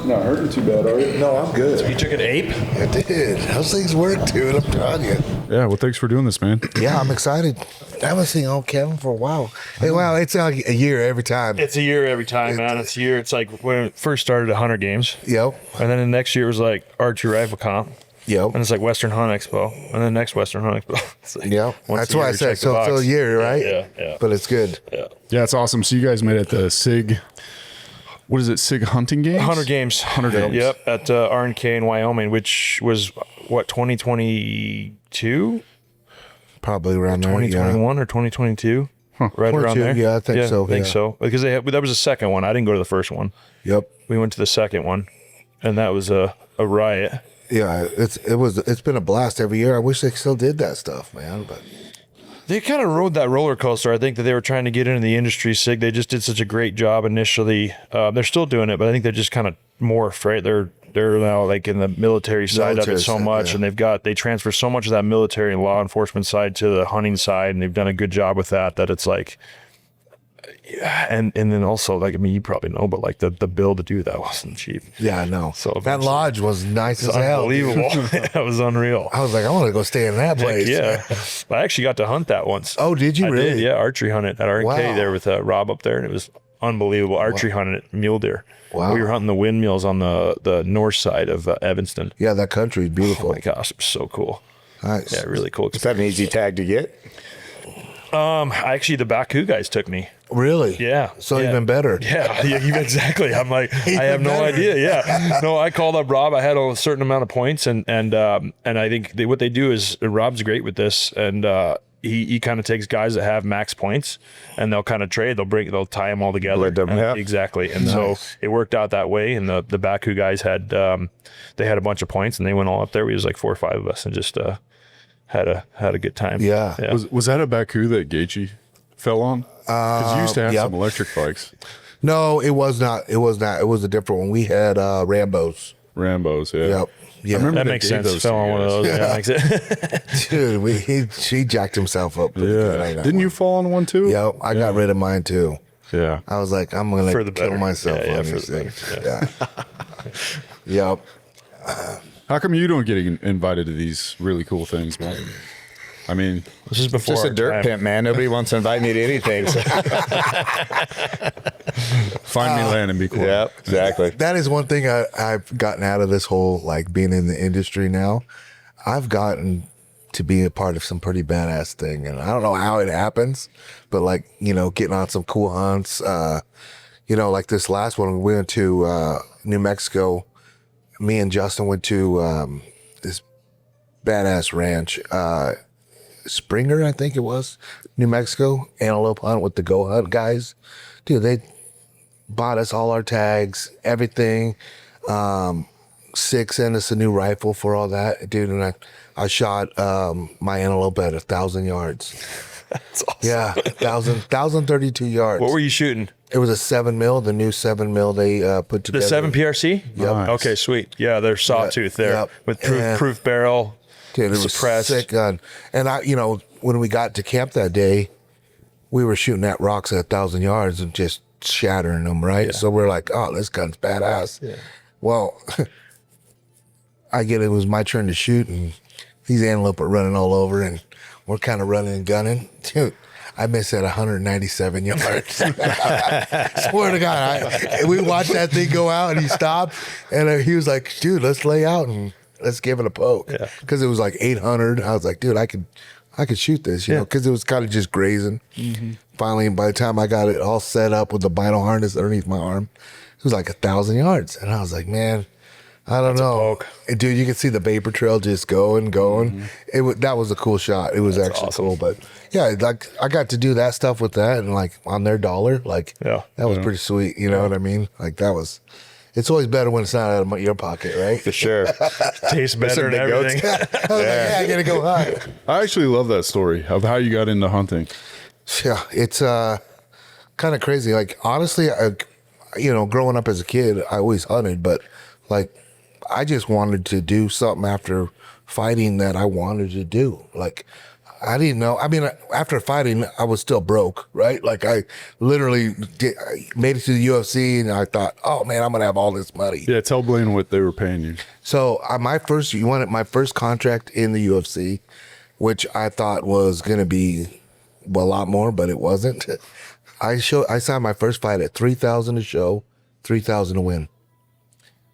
Not hurting too bad, are you? No, I'm good. You took an ape? I did. Those things work, dude. I'm telling you. Yeah, well, thanks for doing this, man. Yeah, I'm excited. I haven't seen old Kevin for a while. Hey, wow, it's like a year every time. It's a year every time, man. It's a year. It's like when it first started at Hunter Games. Yep. And then the next year was like Archery Rifle Comp. Yep. And it's like Western Hunt Expo. And then next Western Hunt Expo. Like Yep. That's why I said so a year, right? Yeah. But it's good. Yeah. Yeah, it's awesome. So you guys met at the SIG, what is it, SIG Hunting Games? Hunter Games. Yep. At R&K in Wyoming, which was, what, 2022? Probably around there. 2021 or 2022? Right around there. Yeah, I think so. I think so. Because that was the second one. I didn't go to the first one. Yep. We went to the second one, and that was a riot. Yeah, it's been a blast every year. I wish they still did that stuff, man. But they kind of rode that roller coaster. I think that they were trying to get into the industry. SIG, they just did such a great job initially. They're still doing it, but I think they're just kind of more afraid. They're now like in the military side of it so much, and they transfer so much of that military and law enforcement side to the hunting side, and they've done a good job with that. That it's like, and then also, like, I mean, you probably know, but like the bill to do that wasn't cheap. yeah, I know. So that lodge was nice as hell. Unbelievable. That was unreal. I was like, I want to go stay in that place. Yeah, I actually got to hunt that once. Oh, did you really? Did, yeah, archery hunt it at R&K Wow. there with Rob up there, and it was unbelievable. Archery hunted it, mule deer. Wow. We were hunting the windmills on the north side of Evanston. Yeah, that country is beautiful. Oh my gosh, it was so cool. Nice. Yeah, really cool. Is that an easy tag to get? Actually, the Baku guys took me. Really? Yeah. So yeah. even better. Yeah, exactly. I'm like, I have no idea. Yeah. No, I called up Rob. I had a certain amount of points, and I think what they do is, Rob's great with this, and he kind of takes guys that have max points, and they'll kind of trade. They'll tie them all together. Exactly. And so it worked out that way. And the Baku guys had they had a bunch of points, and they went all up there. We was like 4 or 5 of us, and just had a good time. Yeah. Was that a Baku that Gaethje fell on? Because you used to have some electric bikes. No, it was not. It was not. It was a different one. We had Rambos. Rambos, yeah. Yep. Yeah. I remember That makes sense. Fell on one of those. Yeah, makes it. Dude, he jacked himself up. Yeah. Didn't you fall on one too? Yep. I got rid of mine too. Yeah. I was like, I'm going to kill myself on these things. Yeah. Yep. How come you don't get invited to these really cool things, man? I mean, This is before Just a our dirt time. pimp, man. Nobody wants to invite me to anything. So. find me land and be cool. Yep, exactly. That is one thing I've gotten out of this whole, like, being in the industry now. I've gotten to be a part of some pretty badass thing. And I don't know how it happens, but, like, you know, getting on some cool hunts. You know, like this last one, we went to New Mexico. Me and Justin went to this badass ranch, Springer, I think it was, New Mexico, antelope hunt with the Go Hunt guys. Dude, they bought us all our tags, everything. Sick sent us a new rifle for all that, dude. And I shot my antelope at 1,000 yards. That's awesome. Yeah, 1,032 yards. What were you shooting? It was a 7mm, the new 7mm they put together. The 7 PRC? Yep. Nice. Okay, sweet. Yeah, they're sawtooth there Yep. with And- proof barrel. Dude, it was suppressed. sick gun. And I, you know, when we got to camp that day, we were shooting at rocks at 1,000 yards and just shattering them, right? Yeah. So we're like, oh, this gun's badass. Yeah. Well, it was my turn to shoot, and these antelope are running all over, and we're kind of running and gunning. Dude, I missed at 197 yards. Swear to God. We watched that thing go out, and he stopped, and he was like, dude, let's lay out and let's give it a poke. Yeah. Because it was like 800. I was like, dude, I could shoot this, you know, because it was kind of just grazing. Mm-hmm. Finally, by the time I got it all set up with the vinyl harness underneath my arm, it was like 1,000 yards. And I was like, man, I don't know. poke. And dude, you could see the vapor trail just going. Mm-hmm. That was a cool shot. It was actually awesome. cool. But yeah, like I got to do that stuff with that, and like on their dollar, like that was pretty sweet. You know what I mean? Like it's always better when it's not out of your pocket, right? For sure. Tastes better and big goats. everything. I was like, yeah, I gotta go hunt. I actually love that story of how you got into hunting. Yeah, it's kind of crazy. Like honestly, you know, growing up as a kid, I always hunted, but like I just wanted to do something after fighting that I wanted to do. Like I didn't know. I mean, after fighting, I was still broke, right? Like I literally I made it to the UFC, and I thought, oh man, I'm gonna have all this money. Yeah, tell Blaine what they were paying you. So my first contract in the UFC, which I thought was gonna be a lot more, but it wasn't. I signed my first fight at $3,000 a show, $3,000 to win.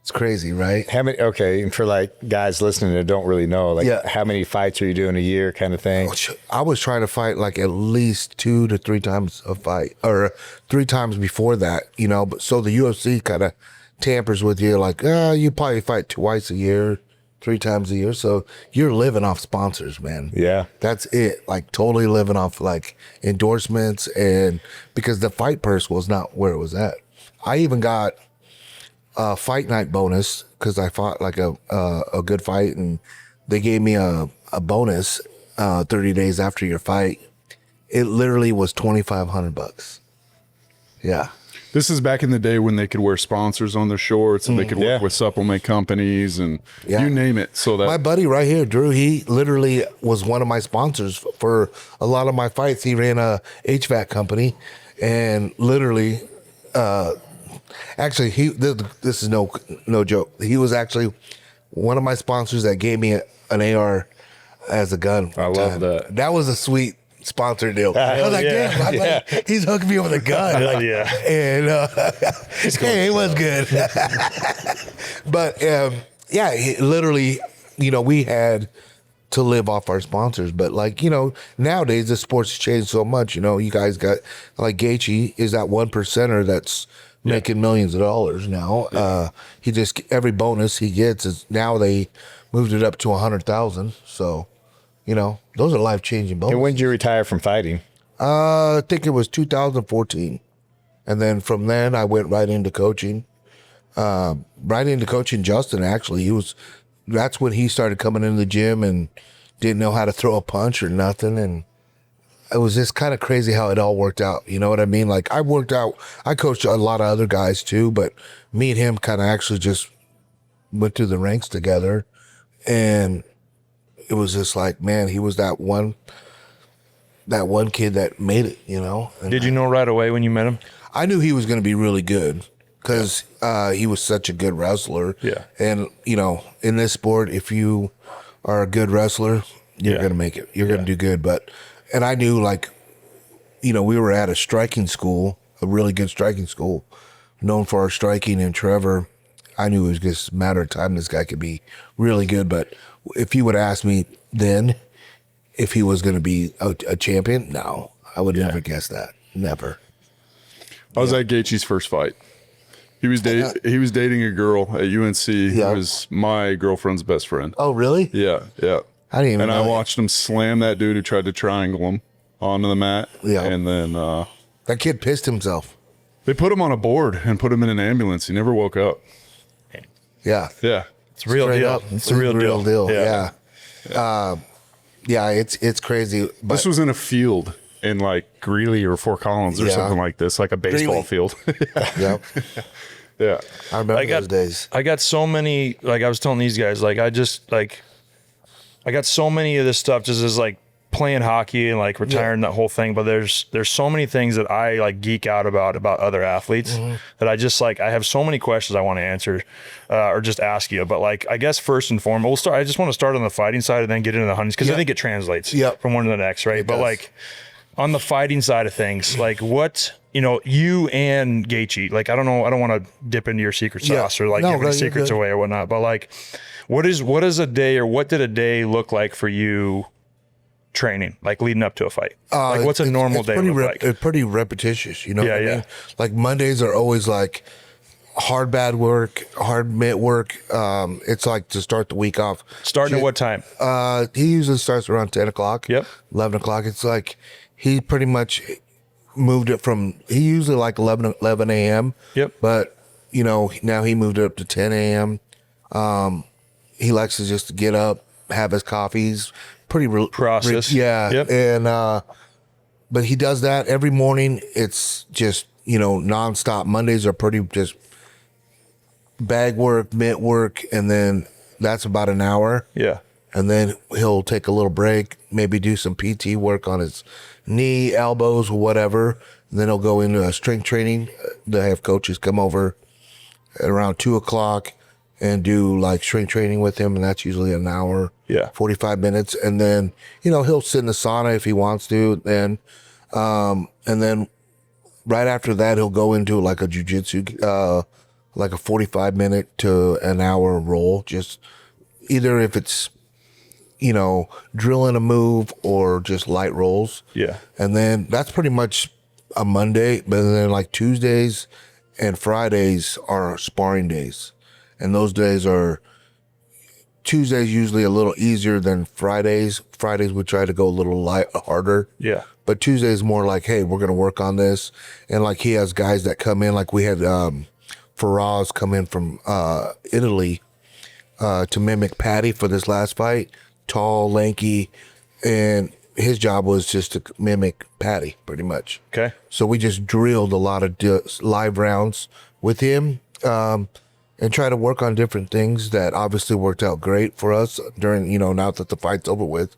It's crazy, right? How many? Okay, and for like guys listening that don't really know, like Yeah. how many fights are you doing a year, kind of thing? I was trying to fight like at least 2 to 3 times a fight, or 3 times before that, you know. But so the UFC kind of tampers with you, like, you probably fight twice a year, 3 times a year. So you're living off sponsors, man. Yeah. That's it. Like totally living off like endorsements, and because the fight purse was not where it was at. I even got a fight night bonus because I fought like a good fight, and they gave me a bonus 30 days after your fight. It literally was $2,500. Yeah. This is back in the day when they could wear sponsors on their shorts, and they could work with supplement companies and you name it. So that My buddy right here, Drew, he literally was one of my sponsors for a lot of my fights. He ran a HVAC company, and literally, actually, this is no joke. He was actually one of my sponsors that gave me an AR as a gun. I love that. That was a sweet sponsor deal. I was like, yeah. damn, like, he's hooking me with a gun. Hell yeah. And hey, it was good. But yeah, literally, you know, we had to live off our sponsors. But like, you know, nowadays the sports has changed so much. You know, you guys got like Gaethje is that 1%er that's making millions of dollars now. He just, every bonus he gets is, now they moved it up to 100,000. So, you know, those are life-changing bonuses. And when did you retire from fighting? I think it was 2014. And then from then I went right into coaching. Justin, actually. That's when he started coming into the gym and didn't know how to throw a punch or nothing. And it was just kind of crazy how it all worked out. You know what I mean? Like I coached a lot of other guys too, but me and him kind of actually just went through the ranks together. And it was just like, man, he was that one kid that made it, you know? And Did you know right away when you met him? I knew he was going to be really good because he was such a good wrestler. Yeah. And, you know, in this sport, if you are a good wrestler, you're going to make it. You're going to do good. And I knew, like, you know, we were at a striking school, a really good striking school, known for our striking. And Trevor, I knew it was just a matter of time this guy could be really good. But if you would ask me then if he was going to be a champion, no, I would never guess that. Never. I was at Gaethje's first fight. He was dating a girl at UNC who was my girlfriend's best friend. Oh, really? Yeah, yeah. I didn't even and know I that. watched him slam that dude who tried to triangle him onto the mat. Yeah. And then That kid pissed himself. they put him on a board and put him in an ambulance. He never woke up. Yeah. Yeah. It's a real Straight deal. up. It's a real deal. Yeah. Yeah, it's crazy. But This was in a field in like Greeley or Fort Collins or Yeah. something like this, like a baseball Greeley. field. yep. Yeah. I remember those days. I got so many, like I was telling these guys, like I got so many of this stuff just as like playing hockey and like retiring, that whole thing. But there's so many things that I like geek out about other athletes that I just like, I have so many questions I want to answer or just ask you. But like, I guess first and foremost, I just want to start on the fighting side and then get into the hunting because I think it translates from one to the next, right? But like on the fighting side of things, like what, you know, you and Gaethje, like, I don't know, I don't want to dip into your secret sauce or like give any secrets away or whatnot, but like, what is a day or what did a day look like for you training, like leading up to a fight? Like what's a normal day look like? It's pretty repetitious, you know what I Yeah. mean? Like Mondays are always like hard bad work, hard mitt work. It's like to start the week off. Starting at what time? He usually starts around 10 o'clock. Yep. 11 o'clock. It's like he pretty much moved it from, he usually like 11 a.m. Yep. But, you know, now he moved it up to 10 a.m. He likes to just get up, have his coffees, pretty Process. yeah. Yep. And, but he does that every morning. It's just, you know, nonstop. Mondays are pretty just bag work, mitt work, and then that's about an hour. Yeah. and then he'll take a little break, maybe do some PT work on his knee, elbows, whatever. And then he'll go into strength training. They have coaches come over at around 2:00 and do like strength training with him, and that's usually an hour, 45 minutes. And then he'll sit in the sauna if he wants to. And then right after that, he'll go into like a jujitsu, like a 45-minute to an hour roll. Just either if it's drilling a move or just light rolls. Yeah. And then that's pretty much a Monday. But then like Tuesdays and Fridays are sparring days. And those days are Tuesdays usually a little easier than Fridays. Fridays we try to go a little harder. Yeah. But Tuesdays more like, hey, we're going to work on this. And like he has guys that come in, like we had Faraz come in from Italy to mimic Patty for this last fight. Tall, lanky, and his job was just to mimic Patty pretty much. Okay. So we just drilled a lot of live rounds with him and try to work on different things that obviously worked out great for us during, now that the fight's over with.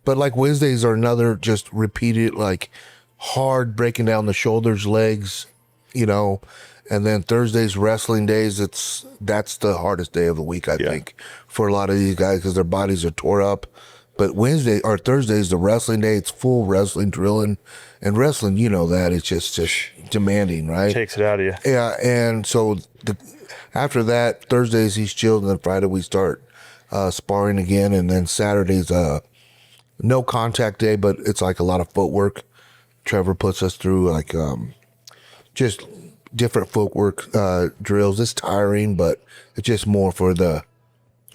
But like Wednesdays are another just repeated, like hard breaking down the shoulders, legs, and then Thursdays, wrestling days, that's the hardest day of the week, I think, for a lot of these guys because their bodies are tore up. But Wednesday or Thursdays, the wrestling day, it's full wrestling, drilling. And wrestling, that it's just demanding, right? Takes it out of you. Yeah, and so after that, Thursdays he's chilled, and then Friday we start sparring again. And then Saturday's no contact day, but it's like a lot of footwork. Trevor puts us through like just different footwork drills. It's tiring, but it's just more for the.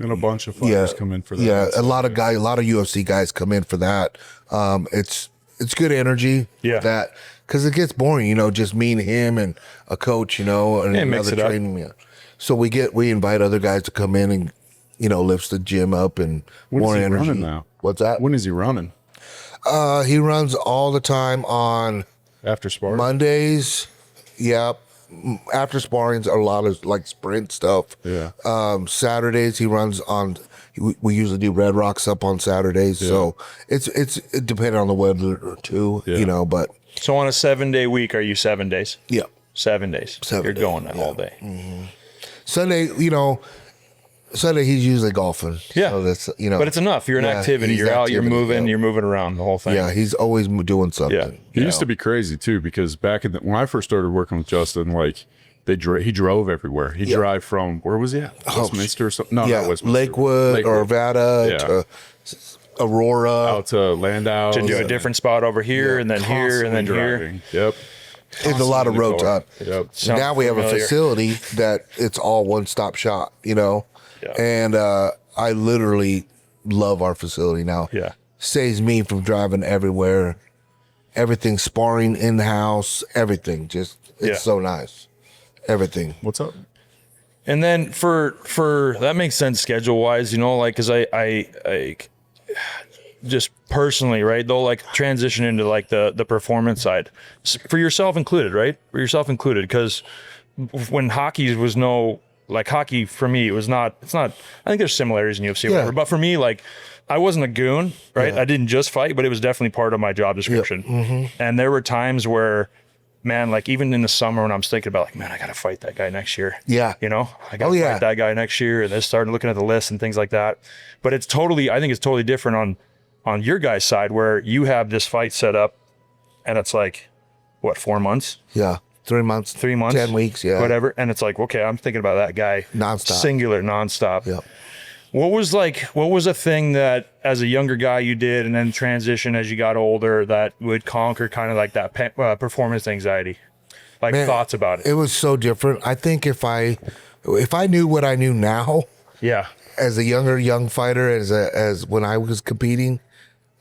And a bunch of fighters come in for that. Yeah, a lot of UFC guys come in for that. It's good energy. Yeah. That because it gets boring, just me and him and a coach, and mix another it up. training. Yeah. So we invite other guys to come in and lifts the gym up and When more is he energy. running now? What's that? When is he running? He runs all the time on After sparring? Mondays. Yep. After sparring's a lot of like sprint stuff. Yeah. Saturdays he runs on. We usually do Red Rocks up on Saturdays, so it's depending on the weather too. But So on a 7-day week, are you 7 days? yeah, 7 days. 7 You're days, going that all day. Sunday, Sunday he's usually golfing. Yeah. So that's But it's enough. You're an activity. he's You're out. You're activity, moving. yeah. You're moving around the whole thing. Yeah, he's always doing something. Yeah. He used to be crazy too, because back in when I first started working with Justin, like he drove everywhere. He'd drive from, where was he at? Westminster or something? No, Yeah, not Westminster. Lakewood or Arvada to Aurora. Out to Landau. To do a different spot over here and then here and then here. driving. Yep. It's a lot of road time. Yep. Sounds Now we have a familiar. facility that it's all one-stop shop, and I literally love our facility now. Yeah. Saves me from driving everywhere. Everything sparring in the house, everything. Just it's so nice. Everything. What's up? And then for that makes sense schedule wise, like, cause I just personally, right, they'll like transition into like the performance side for yourself included, right? For yourself included. Cause when hockey was hockey for me, it's not, I think there's similarities in UFC, or whatever, but for me, like I wasn't a goon, right? I didn't just fight, but it was definitely part of my job description. And there were times where, man, like even in the summer when I'm thinking about like, man, I got to fight that guy next year. Yeah. I got to fight that guy next year. And then started looking at the list and things like that. But I think it's totally different on your guys' side where you have this fight set up and it's like, what, 4 months? Yeah. 3 months. 3 months? 10 weeks. Yeah. Whatever. And it's like, okay, I'm thinking about that guy. Nonstop. Singular, nonstop. Yep. What was a thing that as a younger guy you did and then transition as you got older that would conquer kind of like that performance anxiety? Like thoughts about it? It was so different. I think if I knew what I knew now, as a young fighter, as when I was competing,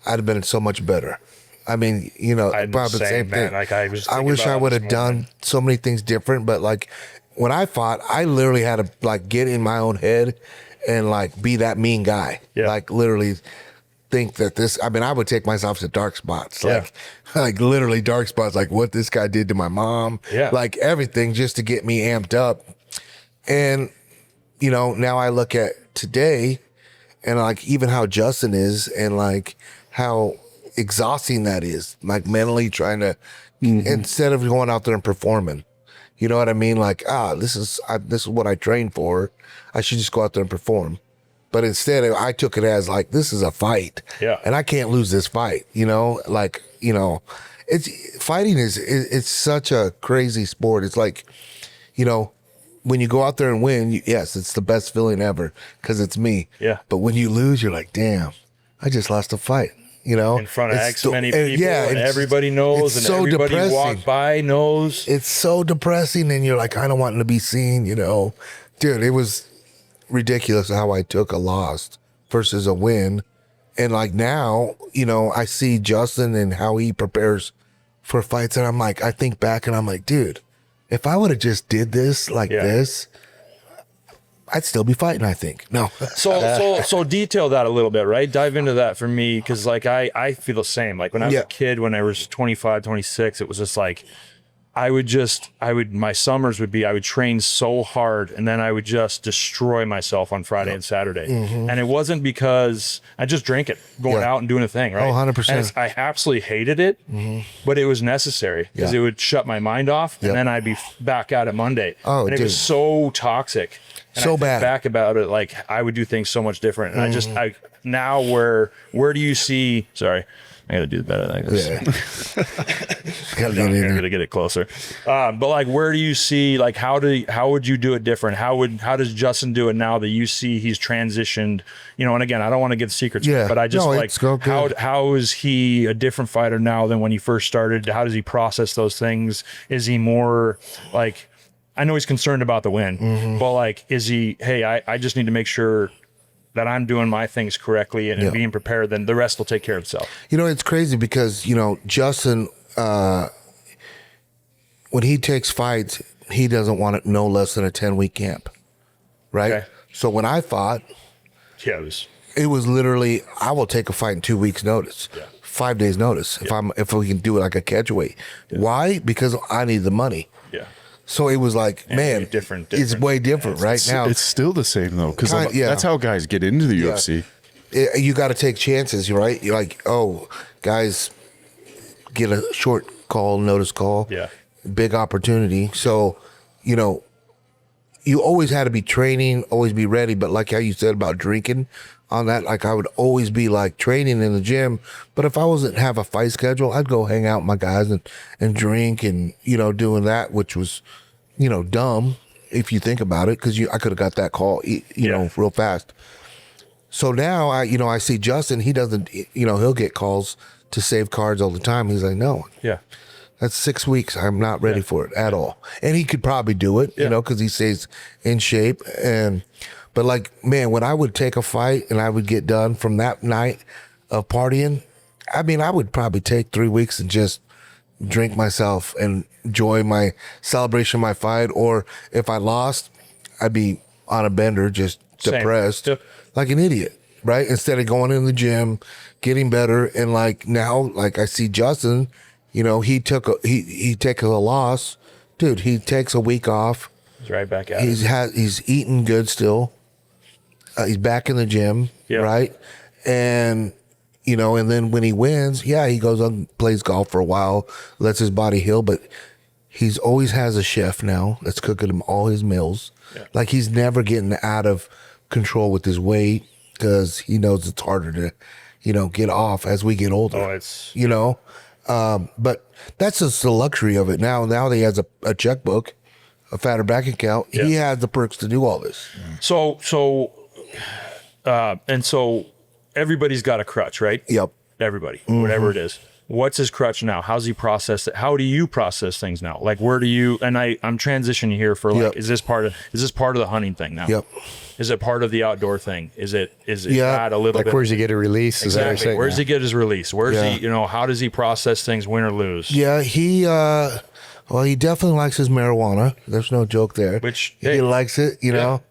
I'd have been so much better. I mean, probably the same thing. Like I wish I would have done so many things different, but like when I fought, I literally had to like get in my own head and like be that mean guy. Yeah. Like literally think that I would take myself to dark spots. Like literally dark spots, like what this guy did to my mom. Yeah. Like everything just to get me amped up. And, now I look at today and like even how Justin is, and like how exhausting that is, like mentally trying to, instead of going out there and performing, you know what I mean? Like, this is what I trained for. I should just go out there and perform. But instead, I took it as like, this is a fight, and I can't lose this fight. You know, like, you know, fighting it's such a crazy sport. It's like, you know, when you go out there and win, yes, it's the best feeling ever because it's me. Yeah. But when you lose, you're like, damn, I just lost a fight. You know, in front of X many people, and everybody knows, and so everybody depressing. walk by knows. It's so depressing, and you're like, kind of wanting to be seen. You know, dude, it was ridiculous how I took a loss versus a win, and like now, you know, I see Justin and how he prepares for fights, and I'm like, I think back, and I'm like, dude, if I would have just did this like this, I'd still be fighting, I think. No. So detail that a little bit, right? Dive into that for me. Cause like, I feel the same. Like when I was a kid, when I was 25, 26, it was just like, my summers would be, I would train so hard and then I would just destroy myself on Friday and Saturday. And it wasn't because I just drank it, going out and doing a thing, right? 100%. And I absolutely hated it, but it was necessary because it would shut my mind off and then I'd be back out at Monday. And it was so toxic. And so I think bad. back about it, like I would do things so much different. And I now where do you see, sorry, I gotta do better than this. Gotta get in there. I'm gonna get it closer. But like, where do you see, like, how would you do it different? How does Justin do it now that you see he's transitioned? You know, and again, I don't want to give secrets, but I just how is he a different fighter now than when he first started? How does he process those things? Is he more like, I know he's concerned about the win, but like, is he, hey, I just need to make sure that I'm doing my things correctly and being prepared, then the rest will take care of itself. You know, it's crazy because, you know, Justin, when he takes fights, he doesn't want it no less than a 10-week camp, right? Okay. So when I fought, it was literally, I will take a fight in 2 weeks notice, 5 days notice, if we can do it like a catch weight. Why? Because I need the money. So it was like, man, different. It's way different right now. It's still the same though, because that's how guys get into the UFC. You got to take chances, right? You're like, oh, guys get a short notice call. Big opportunity. So, you know, you always had to be training, always be ready. But like how you said about drinking on that, like I would always be like training in the gym. But if I wasn't have a fight schedule, I'd go hang out with my guys and drink and, you know, doing that, which was, you know, dumb if you think about it, because I could have got that call, you know, real fast. So now I see Justin, he doesn't, you know, he'll get calls to save cards all the time. He's like, no. That's 6 weeks. I'm not ready for it at all. And he could probably do it, you know, because he stays in shape. But like, man, when I would take a fight and I would get done from that night of partying, I mean, I would probably take 3 weeks and just drink myself and enjoy my celebration of my fight. Or if I lost, I'd be on a bender, just depressed, like an idiot, right? Instead of going in the gym, getting better. And like now, like I see Justin, you know, he takes a loss, dude. He takes a week off. He's right back at it. He's eating good still. He's back in the gym, right? And you know, and then when he wins, he goes on, plays golf for a while, lets his body heal. But he's always has a chef now that's cooking him all his meals. Like he's never getting out of control with his weight because he knows it's harder to, you know, get off as we get older. You know. But that's just the luxury of it now. Now that he has a checkbook, a fatter bank account, he has the perks to do all this. So everybody's got a crutch, right? Yep. Everybody, whatever it is. What's his crutch now? How's he process it? How do you process things now? Like, where do you, and I'm transitioning here for like, is this part of the hunting thing now? Is it part of the outdoor thing? Is it not a little like bit? Where's he get a release? Exactly. Where's he get his release? Where's he, you know, how does he process things, win or lose? Yeah, he definitely likes his marijuana. There's no joke there. Which he likes it, you know.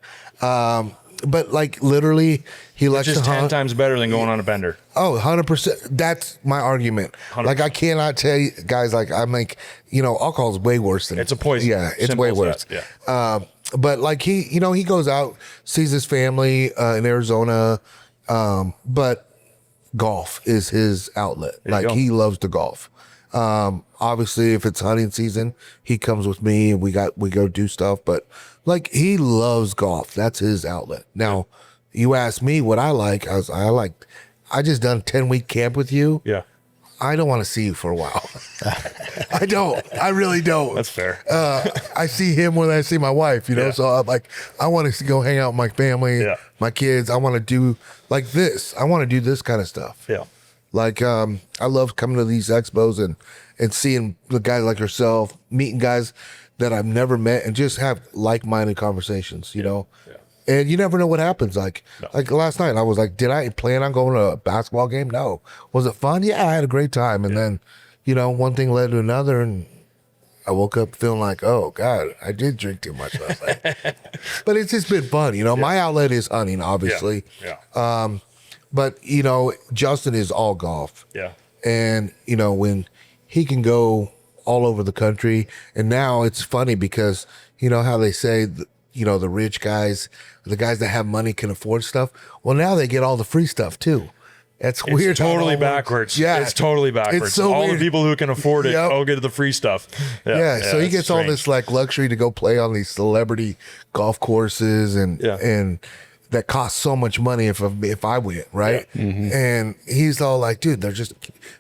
But like literally, he likes to hunt. 10 times better than going on a bender. Oh, 100%. That's my argument. 100%. Like I cannot tell you guys, like I'm like, you know, alcohol is way worse than it's a poison. Yeah, it's way worse. But like he, you know, he goes out, sees his family in Arizona, But golf is his outlet. There you Like go. he loves to golf. Obviously if it's hunting season, he comes with me and we go do stuff, but like he loves golf. That's his outlet. Now you ask me what I like. I just done 10-week camp with you. Yeah. I don't want to see you for a while. I don't. I really don't. That's fair. I see him when I see my wife, you know. Yeah. So I'm like, I want to go hang out with my family, Yeah. my kids. I want to do like this. I want to do this kind of stuff. Yeah. Like, I love coming to these expos and seeing the guys like yourself, meeting guys that I've never met, and just have like-minded conversations, you know. Yeah. And you never know what happens. Like last night, I was like, did I plan on going to a basketball game? No. Was it fun? Yeah, I had a great time. And then, you know, one thing led to another, and I woke up feeling like, oh God, I did drink too much last night. But it's just been fun. You know, my outlet is hunting, obviously. Yeah. But, you know, Justin is all golf. Yeah. And, you know, when he can go all over the country, and now it's funny because, you know, how they say, you know, the rich guys, the guys that have money can afford stuff. Well, now they get all the free stuff too. That's weird. It's how it totally all works. backwards. Yeah. It's totally backwards. It's so all weird. the people who can afford it Yep. all get the free stuff. Yeah. So he it's gets all strange. this like luxury to go play on these celebrity golf courses and Yeah. and that costs so much money if I went, right? Yeah. Mm-hmm. And he's all like, dude, they're just,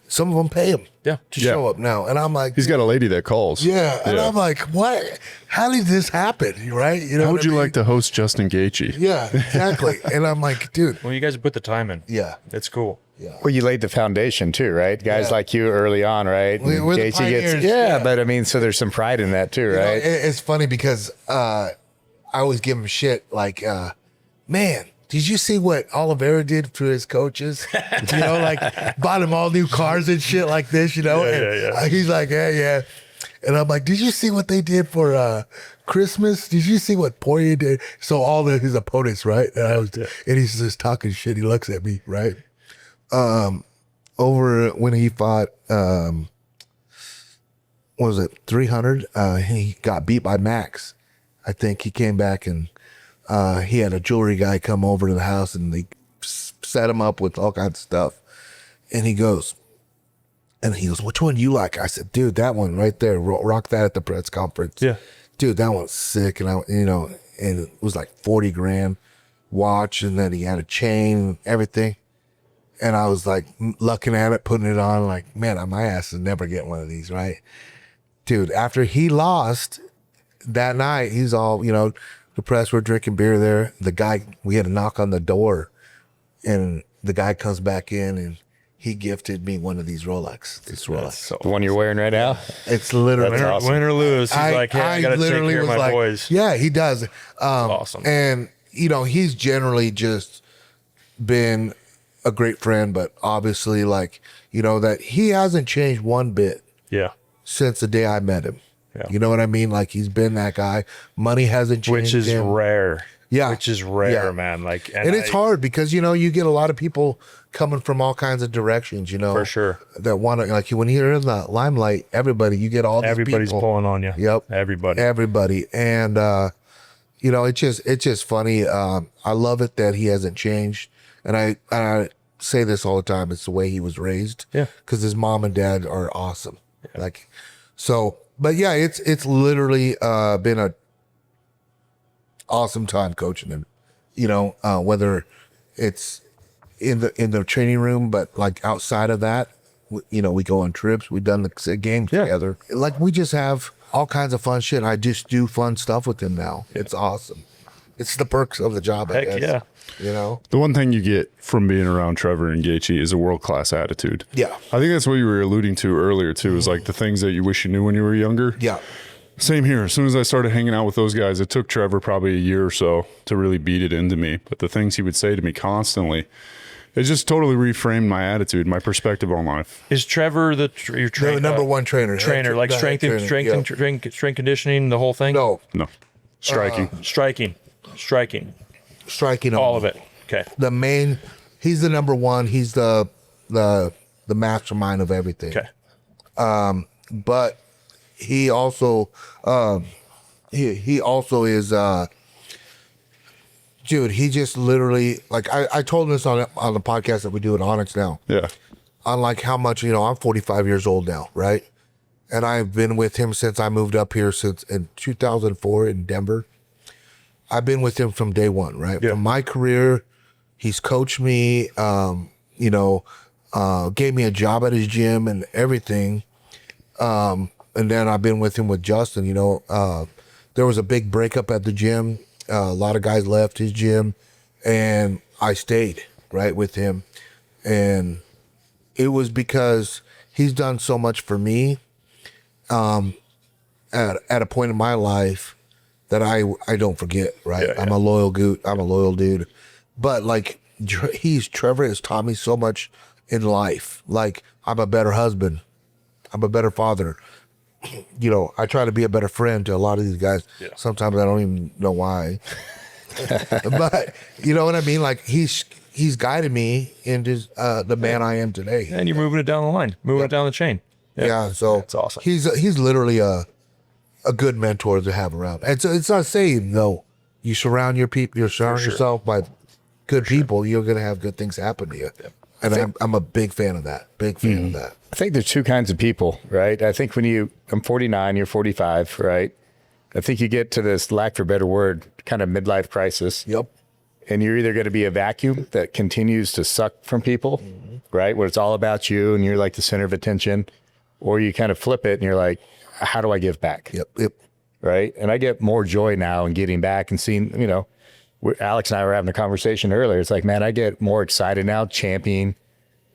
some of them pay him Yeah. to Yeah. show up now. And I'm like, He's got a lady that calls. yeah. And I'm like, what? How did this happen? Right? You know How what would you I mean? like to host Justin Gaethje? Yeah, exactly. And I'm like, dude, Well, you guys put the time in. yeah. It's cool. Well, you laid the foundation too, right? Guys Yeah. like you early on, right? We're the Gaethje pioneers, yeah, yeah. but I mean, so there's some pride in that too, You know, right? it's funny because I always give him shit like, man, did you see what Oliveira did to his coaches? You know, like bought him all new cars and shit like this, you know? Yeah, And he's like, yeah. And I'm like, did you see what they did for Christmas? Did you see what Poirier did? So all his opponents, right? And he's just talking shit. He looks at me, right? Over when he fought, what was it, 300? He got beat by Max. I think he came back and he had a jewelry guy come over to the house and they set him up with all kinds of stuff. And he goes, which one you like? I said, dude, that one right there. Rock that at the press conference. Yeah. Dude, that one's sick. And and it was like 40 grand watch. And then he had a chain, everything. And I was like looking at it, putting it on, like, man, my ass is never getting one of these, right? Dude, after he lost that night, he's all, the press were drinking beer there. The guy, we had a knock on the door, and the guy comes back in and he gifted me one of these Rolex. This Rolex. The one you're wearing right now? It's literally Win, awesome. win or lose. He's like, hey, I got to take care of my boys. Yeah, he does. Awesome. And, he's generally just been a great friend, but obviously, that he hasn't changed one bit Yeah. since the day I met him. Yeah. You know what I mean? Like, he's been that guy. Money hasn't changed. Which is him. rare. Yeah. Which is rare, Yeah. man. Like, And it's hard because, you get a lot of people coming from all kinds of directions, For sure. that want to, like, when you're in the limelight, you get all these Everybody's people. pulling on you. Yep. Everybody. And, it's just funny. I love it that he hasn't changed. And I say this all the time. It's the way he was raised. Yeah. Cause his mom and dad are awesome. Yeah. But yeah, it's literally, been a awesome time coaching him, whether it's in the training room, but like outside of that, we go on trips. We've done the games together. Like, we just have all kinds of fun shit. I just do fun stuff with him now. It's awesome. It's the perks of the job, I Heck guess. yeah. The one thing you get from being around Trevor and Gaethje is a world-class attitude. Yeah. I think that's what you were alluding to earlier, too, is like the things that you wish you knew when you were younger. Yeah. Same here. As soon as I started hanging out with those guys, it took Trevor probably a year or so to really beat it into me. But the things he would say to me constantly, it just totally reframed my attitude, my perspective on life. Is Trevor your The number one trainer. like Head strength trainer. strength conditioning, the whole thing? No, No. Striking. Striking. striking All of it. Okay. He's the number one. He's the mastermind of everything. Okay. But he also he also is Dude, he just literally, like, I told him this on the podcast that we do at Onyx now. Yeah. On like how much, I'm 45 years old now, right? And I've been with him since I moved up here since in 2004 in Denver. I've been with him from day one, right? Yeah. From my career, he's coached me, gave me a job at his gym and everything. And then I've been with him with Justin, there was a big breakup at the gym. A lot of guys left his gym and I stayed right with him. And it was because he's done so much for me at a point in my life that I don't forget, right? Yeah. I'm a loyal goot. I'm a loyal dude. But like Trevor has taught me so much in life. Like I'm a better husband. I'm a better father. I try to be a better friend to a lot of these guys. Yeah. Sometimes I don't even know why. But you know what I mean? Like he's guided me into the man I am today. And you're moving it down the line, moving it down the chain. Yeah, so that's awesome. He's literally a good mentor to have around. And so it's not saying though, you surround yourself by good people, you're gonna have good things happen to you. Yep. And I'm a big fan of that. Big fan of that. I think there's two kinds of people, right? I think I'm 49, you're 45, right? I think you get to this, lack for a better word, kind of midlife crisis. Yep. And you're either going to be a vacuum that continues to suck from people, right? Where it's all about you and you're like the center of attention, or you kind of flip it and you're like, how do I give back? Yep. Right. And I get more joy now in getting back and seeing, Alex and I were having a conversation earlier. It's like, man, I get more excited now championing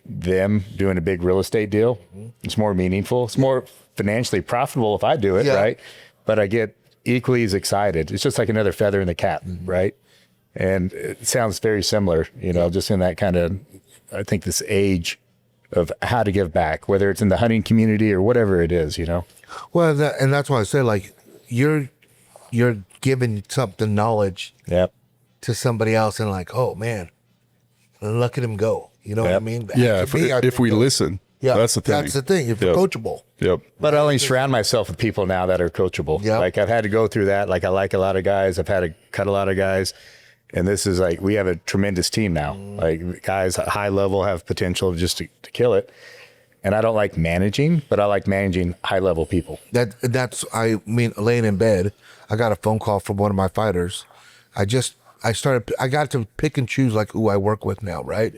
them doing a big real estate deal. It's more meaningful. It's more financially profitable if I do it, right? But I get equally as excited. It's just like another feather in the cap, right? And it sounds very similar, just in that kind of, I think this age of how to give back, whether it's in the hunting community or whatever it is, Well, and that's why I say, like, you're giving something knowledge to somebody else and like, oh man, look at him go. You know what I mean? Yeah. If we listen, that's the thing. That's the thing. If you're coachable. Yep. But I only surround myself with people now that are coachable. Yep. Like I've had to go through that. Like I like a lot of guys. I've had to cut a lot of guys. And this is like, we have a tremendous team now. Like guys at high level have potential just to kill it. And I don't like managing, but I like managing high level people. I mean, laying in bed, I got a phone call from one of my fighters. I got to pick and choose like who I work with now, right?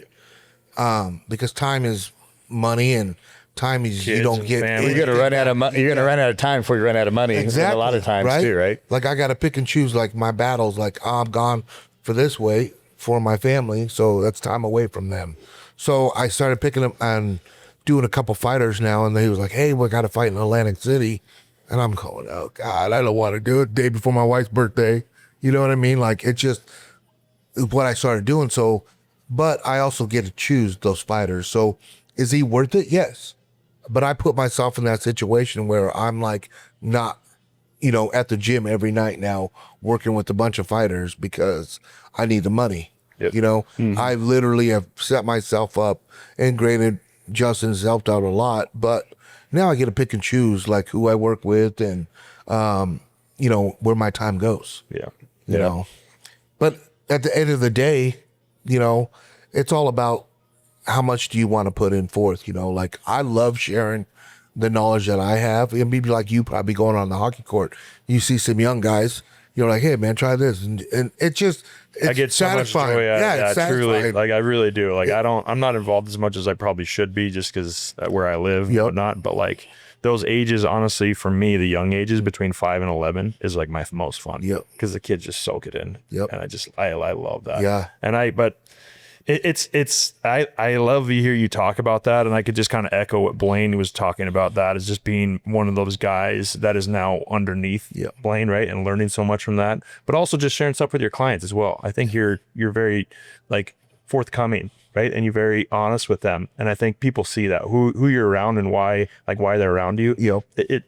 Because time is money and time is, Kids you don't and get, family. You're going to run out of money. You're going to run out of time before you run out of money. Exactly. A lot of times too, right? Like I got to pick and choose like my battles, like I'm gone for this way for my family. So that's time away from them. So I started picking them and doing a couple fighters now. And he was like, hey, we got to fight in Atlantic City. And I'm going, oh God, I don't want to do it. Day before my wife's birthday. You know what I mean? Like it's just what I started doing. So, but I also get to choose those fighters. So is he worth it? Yes. But I put myself in that situation where I'm like not, at the gym every night now working with a bunch of fighters because I need the money. Yep. I literally have set myself up, and granted, Justin's helped out a lot, but now I get to pick and choose like who I work with and, where my time goes. Yeah. You know, but at the end of the day, it's all about how much do you want to put in forth, like I love sharing the knowledge that I have. And maybe like you probably going on the hockey court, you see some young guys, you're like, hey man, try this. And it's I get so much satisfying. joy. It's Truly. satisfying. Like I really do. Like I'm not involved as much as I probably should be just because where I live and whatnot. But like those ages, honestly, for me, the young ages between 5 and 11 is like my most fun. Yep. Because the kids just soak it in. Yep. And I love that. Yeah. And I love to hear you talk about that, and I could just kind of echo what Blaine was talking about. That is just being one of those guys that is now underneath Blaine, right, and learning so much from that, but also just sharing stuff with your clients as well. I think you're very like forthcoming, right, and you're very honest with them, and I think people see that who you're around and why they're around you.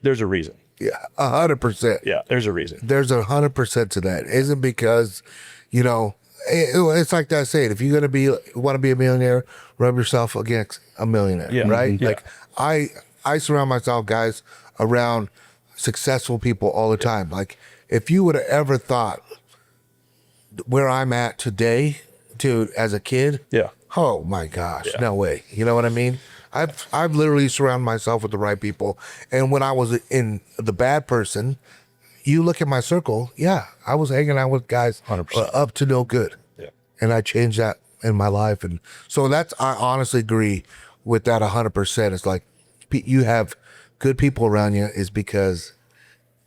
There's a reason. Yeah, 100%. Yeah, there's a reason. There's 100% to that. It isn't because, it's like that saying, if you're gonna want to be a millionaire, rub yourself against a millionaire, right? Yeah. Like I surround myself, guys, around successful people all the time. Like if you would have ever thought where I'm at today to as a kid. Yeah. Oh my gosh, no way. You know what I mean? I've literally surrounded myself with the right people. And when I was in the bad person, you look at my circle, yeah, I was hanging out with guys 100%. Up to no good. Yeah. And I changed that in my life. And so I honestly agree with that 100%. It's like you have good people around you is because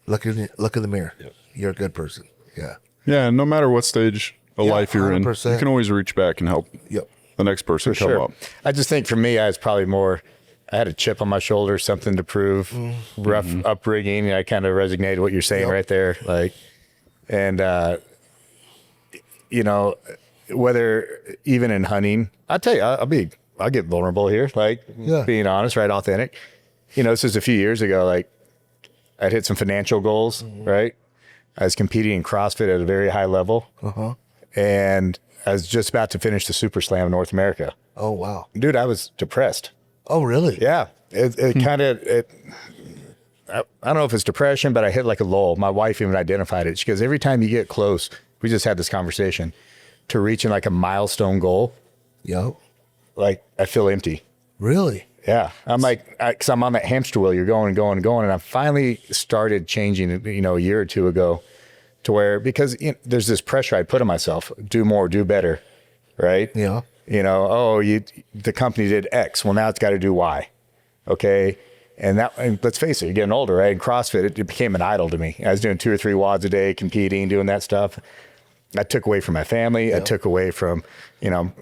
look in the mirror. Yep. You're a good person. Yeah. Yeah, no matter what stage of life you're 100%. in, you can always reach back and help Yep. the next person come up. I just think for me, I was probably more, I had a chip on my shoulder, something to prove, rough upbringing. I kind of resonated what you're saying right there. Like, and, you know, whether even in hunting, I'll tell you, I'll get vulnerable here, like being honest, right? Authentic. You know, this is a few years ago, like I'd hit some financial goals, right? I was competing in CrossFit at a very high level. And I was just about to finish the Super Slam in North America. Oh, wow. Dude, I was depressed. Oh, really? Yeah. It kind of, I don't know if it's depression, but I hit like a lull. My wife even identified it. She goes, every time you get close, we just had this conversation, to reaching like a milestone goal, Yep. like I feel empty. Really? Yeah. I'm like, cause I'm on that hamster wheel. You're going and going and going. And I finally started changing, you know, a year or two ago to where, because there's this pressure I put on myself, do more, do better. Right. Yeah. You know, the company did X. Well, now it's got to do Y. Okay. And let's face it, you're getting older, right? In CrossFit, it became an idol to me. I was doing 2 or 3 wads a day, competing, doing that stuff. I took away from my family. I took away from, you know,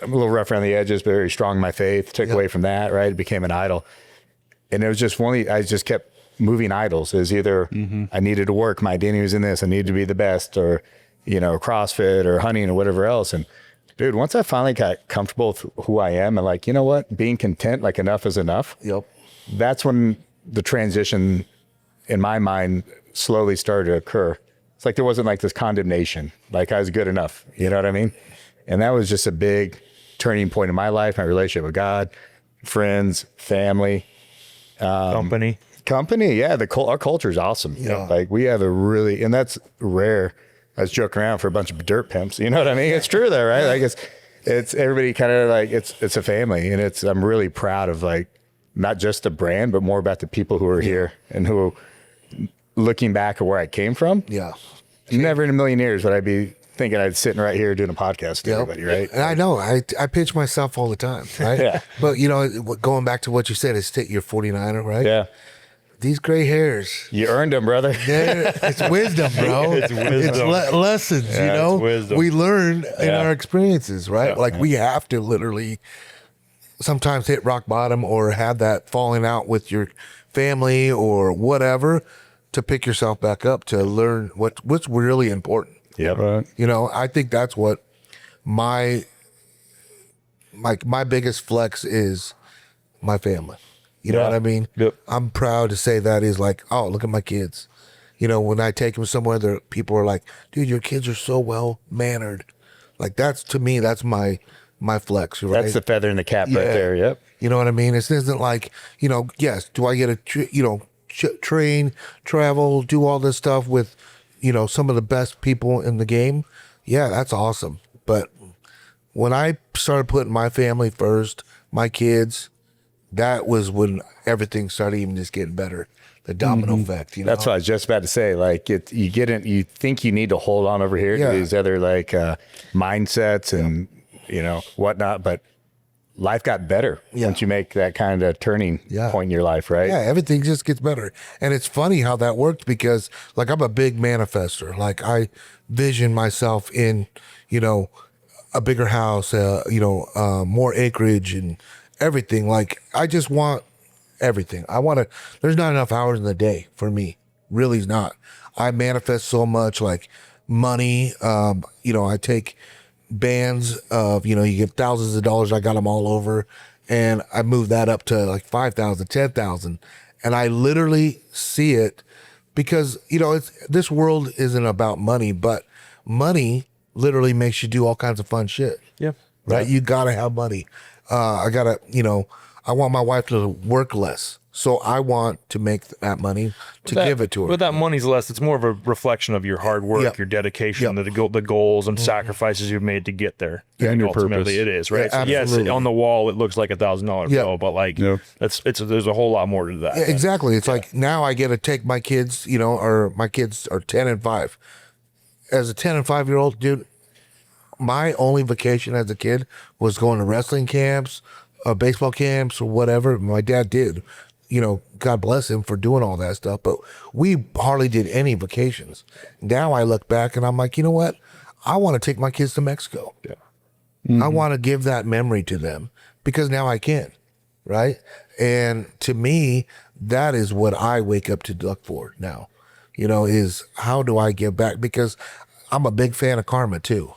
I'm a little rough around the edges, but very strong in my faith. Took away from that, right? It became an idol. And it was just I just kept moving idols. It was either I needed to work, my identity was in this, I needed to be the best, or, you know, CrossFit or hunting or whatever else. And dude, once I finally got comfortable with who I am and like, you know what, being content, like enough is enough. Yep. That's when the transition in my mind slowly started to occur. It's like there wasn't like this condemnation, like I was good enough. You know what I mean? And that was just a big turning point in my life, my relationship with God, friends, family, Company. Yeah, our culture is awesome. Yeah. Like we have and that's rare. I was joking around for a bunch of dirt pimps. You know what I mean? It's true though, right? Like it's everybody kind of like, it's a family, and I'm really proud of like, not just the brand, but more about the people who are here and who, looking back at where I came from. Yeah. Never in a million years would I be thinking I'd sitting right here doing a podcast with everybody, right? And I know, I pinch myself all the time, right? Yeah. But, you know, going back to what you said, you're 49er, right? Yeah. These gray hairs. You earned them, brother. It's wisdom, bro. It's wisdom. It's lessons, you know? It's wisdom. We learn in our experiences, right? Yeah. Like we have to literally sometimes hit rock bottom or have that falling out with your family or whatever to pick yourself back up, to learn what's really important. Yeah. Right. You know, I think that's what my biggest flex is, my family. You know what I mean? Yep. I'm proud to say that is like, oh, look at my kids. You know, when I take them somewhere, people are like, dude, your kids are so well mannered. Like to me, that's my flex. Right? That's the feather in the cap right there. Yep. You know what I mean? It isn't like, you know, yes, do I get train, travel, do all this stuff with, you know, some of the best people in the game? Yeah, that's awesome. But when I started putting my family first, my kids, that was when everything started even just getting better. The domino effect, you know? That's what I was just about to say. Like you think you need to hold on over here to these other like mindsets and, you know, whatnot, but life got better once you make that kind of turning point in your life, right? Yeah, everything just gets better. And it's funny how that worked because, like, I'm a big manifester. Like, I vision myself in, you know, a bigger house, more acreage and everything. Like, I just want everything. There's not enough hours in the day for me. Really is not. I manifest so much, like money. I take bands of, you get thousands of dollars. I got them all over, and I move that up to like 5,000, 10,000. And I literally see it because, this world isn't about money, but money literally makes you do all kinds of fun shit. Yeah. Right. You gotta have money. I want my wife to work less. So I want to make that money to give it to her. But that money's less. It's more of a reflection of your hard work, Yep. your dedication, Yep. the goals and sacrifices you've made to get there. Yeah, and your Ultimately, purpose. it is, right? Yeah, So yes, absolutely. on the wall, it looks like $1,000 Yep. bill, but like Yep. there's a whole lot more to that. Yeah, exactly. It's like now I get to take my kids, or my kids are 10 and 5. As a 10 and 5-year-old, dude, my only vacation as a kid was going to wrestling camps, baseball camps, or whatever. My dad did. God bless him for doing all that stuff. But we hardly did any vacations. Now I look back and I'm like, you know what? I want to take my kids to Mexico. Yeah. I want to give that memory to them because now I can, right? And to me, that is what I wake up to look for now, is how do I give back? Because I'm a big fan of karma too.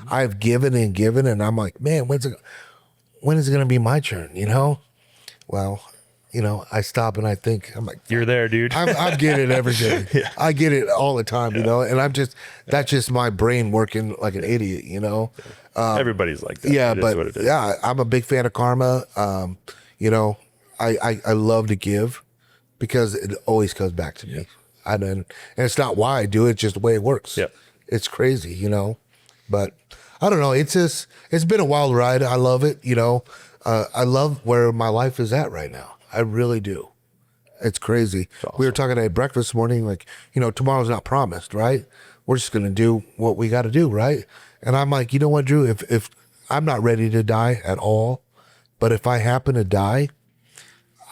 I've given and given, and I'm like, man, when is it going to be my turn? Well, I stop and I think, I'm like, You're there, dude. I get it every day. I get it all the time, and that's just my brain working like an idiot, Everybody's like that. Yeah, It is but what it is. yeah, I'm a big fan of karma. I love to give because it always comes back to me. And it's not why I do it, just the way it works. Yeah. It's crazy, but I don't know. It's been a wild ride. I love it. I love where my life is at right now. I really do. It's crazy. Awesome. We were talking at breakfast this morning, like, tomorrow's not promised, right? We're just going to do what we got to do, right? And I'm like, you know what, Drew, if I'm not ready to die at all, but if I happen to die,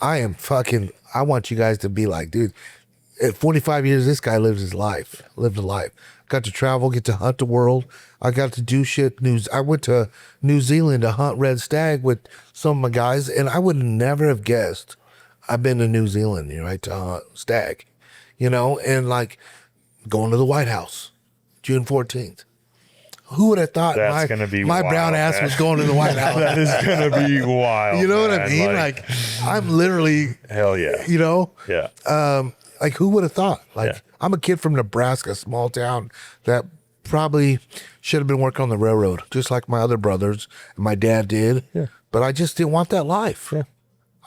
I want you guys to be like, dude, at 45 years, this guy lived a life. Got to travel, get to hunt the world. I got to do shit. I went to New Zealand to hunt red stag with some of my guys, and I would never have guessed I've been to New Zealand, right, to hunt stag, and like going to the White House, June 14th. Who would have thought That's gonna be my wild, brown ass man. was going to the White House? That is gonna be wild. You know what I man. mean? Like I'm literally, hell yeah. Yeah. like who would have thought? Like Yeah. I'm a kid from Nebraska, small town that probably should have been working on the railroad, just like my other brothers and my dad did. Yeah. But I just didn't want that life. Yeah.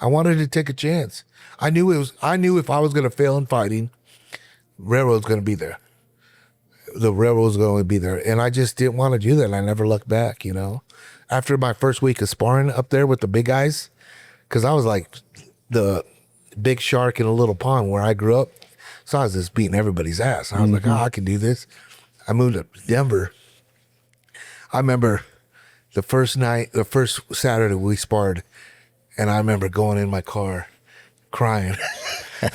I wanted to take a chance. I knew if I was going to fail in fighting, railroad's going to be there. The railroad's going to be there. And I just didn't want to do that. And I never looked back, After my first week of sparring up there with the big guys, because I was like the big shark in a little pond where I grew up. So I was just beating everybody's ass. And I was like, I can do this. I moved to Denver. I remember the first Saturday we sparred, and I remember going in my car crying.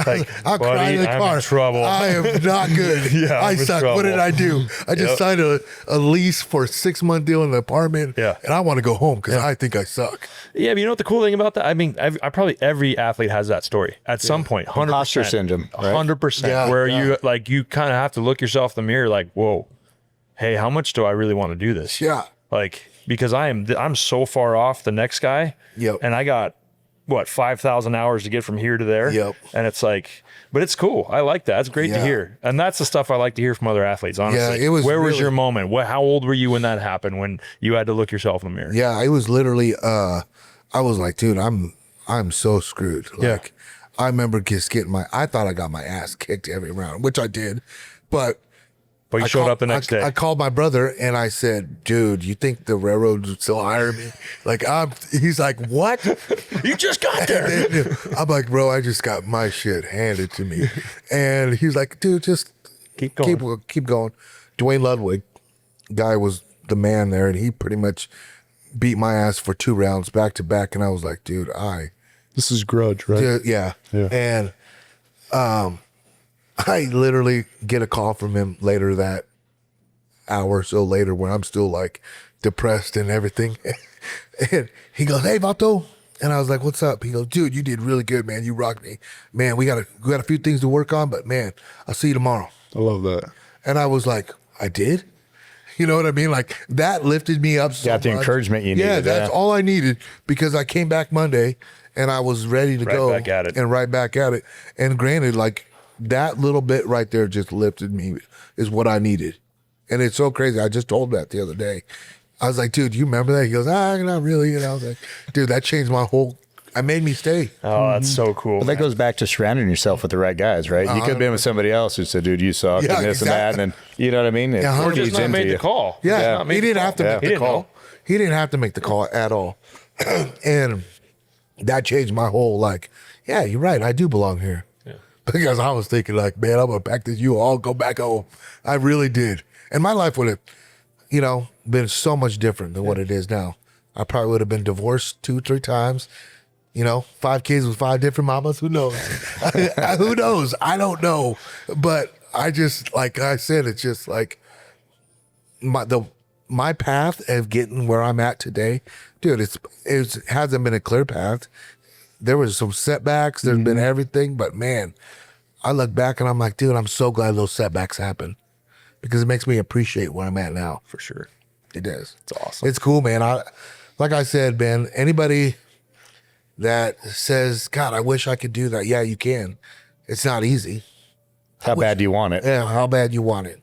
Like, I'm buddy, crying in the I'm car. in trouble. I am not good. Yeah, I I'm in suck. What did trouble. I do? I just Yep. signed a lease for a 6-month deal in the apartment. Yeah. And I want to go home because I think I suck. Yeah, but you know what the cool thing about that? I mean, I probably every athlete has that story at some point. 100%. Imposter syndrome, right? 100%. Yeah, where yeah. you kind of have to look yourself in the mirror, like, whoa, hey, how much do I really want to do this? Yeah. Like, because I'm so far off the next guy. Yep. And I got 5,000 hours to get from here to there. Yep. And it's like, but it's cool. I like that. It's great to Yeah. hear. And that's the stuff I like to hear from other athletes, honestly. it was Where was really- your moment? How old were you when that happened, when you had to look yourself in the mirror? Yeah, it was literally I was like, dude, I'm so screwed. Like I remember just I thought I got my ass kicked every round, which I did. But But you I showed call- up the next day. I called my brother and I said, dude, you think the railroad would still hire me? Like he's like, what? You just got there. I'm like, bro, I just got my shit handed to me. And he's like, dude, just Keep going. keep going. Dwayne Ludwig, guy was the man there, and he pretty much beat my ass for 2 rounds back to back. And I was like, dude, This is grudge, right? yeah. Yeah. And I literally get a call from him later that hour or so later when I'm still like depressed and everything. And he goes, hey, Vato. And I was like, what's up? He goes, dude, you did really good, man. You rocked me. Man, we got a few things to work on, but man, I'll see you tomorrow. I love that. And I was like, I did? You know what I mean? Like that lifted me up so Got the much. encouragement you Yeah, needed, that's yeah. all I needed because I came back Monday and I was ready to Right go back at it. and right back at it. And granted, like that little bit right there just lifted me is what I needed. And it's so crazy. I just told that the other day. I was like, dude, you remember that? He goes, not really. And I was like, dude, that changed my whole I made me stay. Oh, that's so cool. But that goes back to surrounding yourself with the right guys, right? You could have been with somebody else who said, dude, you suck, Yeah, and this and that. And then, you know what I mean? It Yeah, Or just feeds not into made you. the call. Yeah, Just not made he the didn't call. have to He make the didn't call. know. He didn't have to make the call at all. And that changed my whole, like, yeah, you're right. I do belong here. Yeah. Because I was thinking, like, man, I'm going to pack this U-Haul, go back home. I really did. And my life would have, you know, been so much different than what it is now. I probably would have been divorced 2-3 times. You know, 5 kids with 5 different mamas. Who knows? Who knows? I don't know. But I just, like I said, it's just like my path of getting where I'm at today, dude. It hasn't been a clear path. There was some setbacks. There's been everything, but man, I look back and I'm like, dude, I'm so glad those setbacks happened because it makes me appreciate where I'm at now. For sure. It does. It's awesome. It's cool, man. Like I said, Ben, anybody that says, God, I wish I could do that. Yeah, you can. It's not easy. How bad do you want it? Yeah, how bad you want it.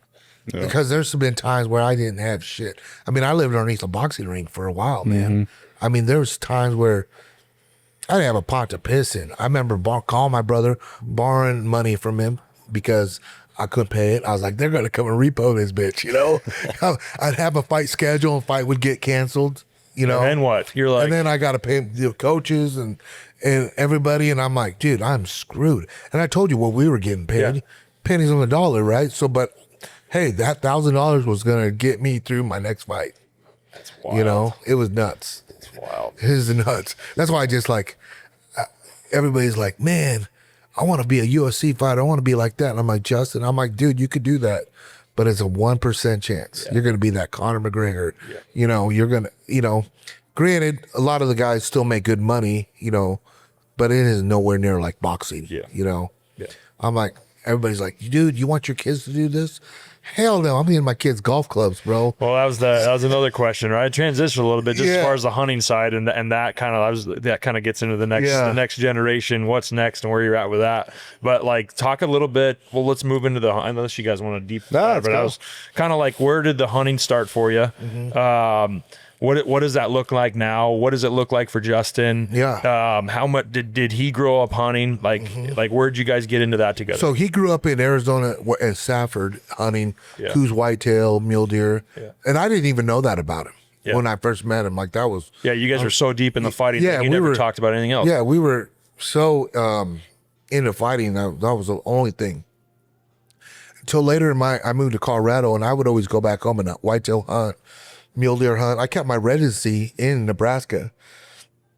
Yeah. Because there's been times where I didn't have shit. I mean, I lived underneath a boxing ring for a while, man. I mean, there was times where I didn't have a pot to piss in. I remember calling my brother, borrowing money from him because I couldn't pay it. I was like, they're going to come and repo this bitch, you know? I'd have a fight schedule and fight would get canceled, you know? And what? You're like, And then I got to pay the coaches and everybody. And I'm like, dude, I'm screwed. And I told you what we were getting paid. Yeah. Pennies on the dollar, right? So, but hey, that $1,000 was going to get me through my next fight. that's wild. You know, it was nuts. It's wild. It was nuts. That's why I just like, everybody's like, man, I want to be a UFC fighter. I want to be like that. And I'm like, Justin, I'm like, dude, you could do that. But it's a 1% chance. You're going to be that Conor McGregor. Yeah. You know, you're going to, you know, granted, a lot of the guys still make good money, you know, but it is nowhere near like boxing. Yeah. You know, Yeah. I'm like, everybody's like, dude, you want your kids to do this? Hell no, I'm in my kids' golf clubs, bro. Well, that was another question, right? Transition a little bit, just as Yeah. far as the hunting side, and that kind of gets into the next generation, what's next, and where you're at with that. But like, talk a little bit. Well, let's move into unless you guys want to deep dive, but I was kind of like, where did the hunting start for you? What does that look like now? What does it look like for Justin? Yeah. How much did he grow up hunting? Like where'd you guys get into that together? So he grew up in Arizona and Safford hunting Yeah. Coos whitetail, mule deer. Yeah. And I didn't even know that about him Yeah. when I first met him. Like that was, yeah, you guys were so deep in the fighting. yeah, thing, you we never were- talked about anything else. yeah, we were so into fighting. That was the only thing. Until later I moved to Colorado and I would always go back home and whitetail hunt, mule deer hunt. I kept my residency in Nebraska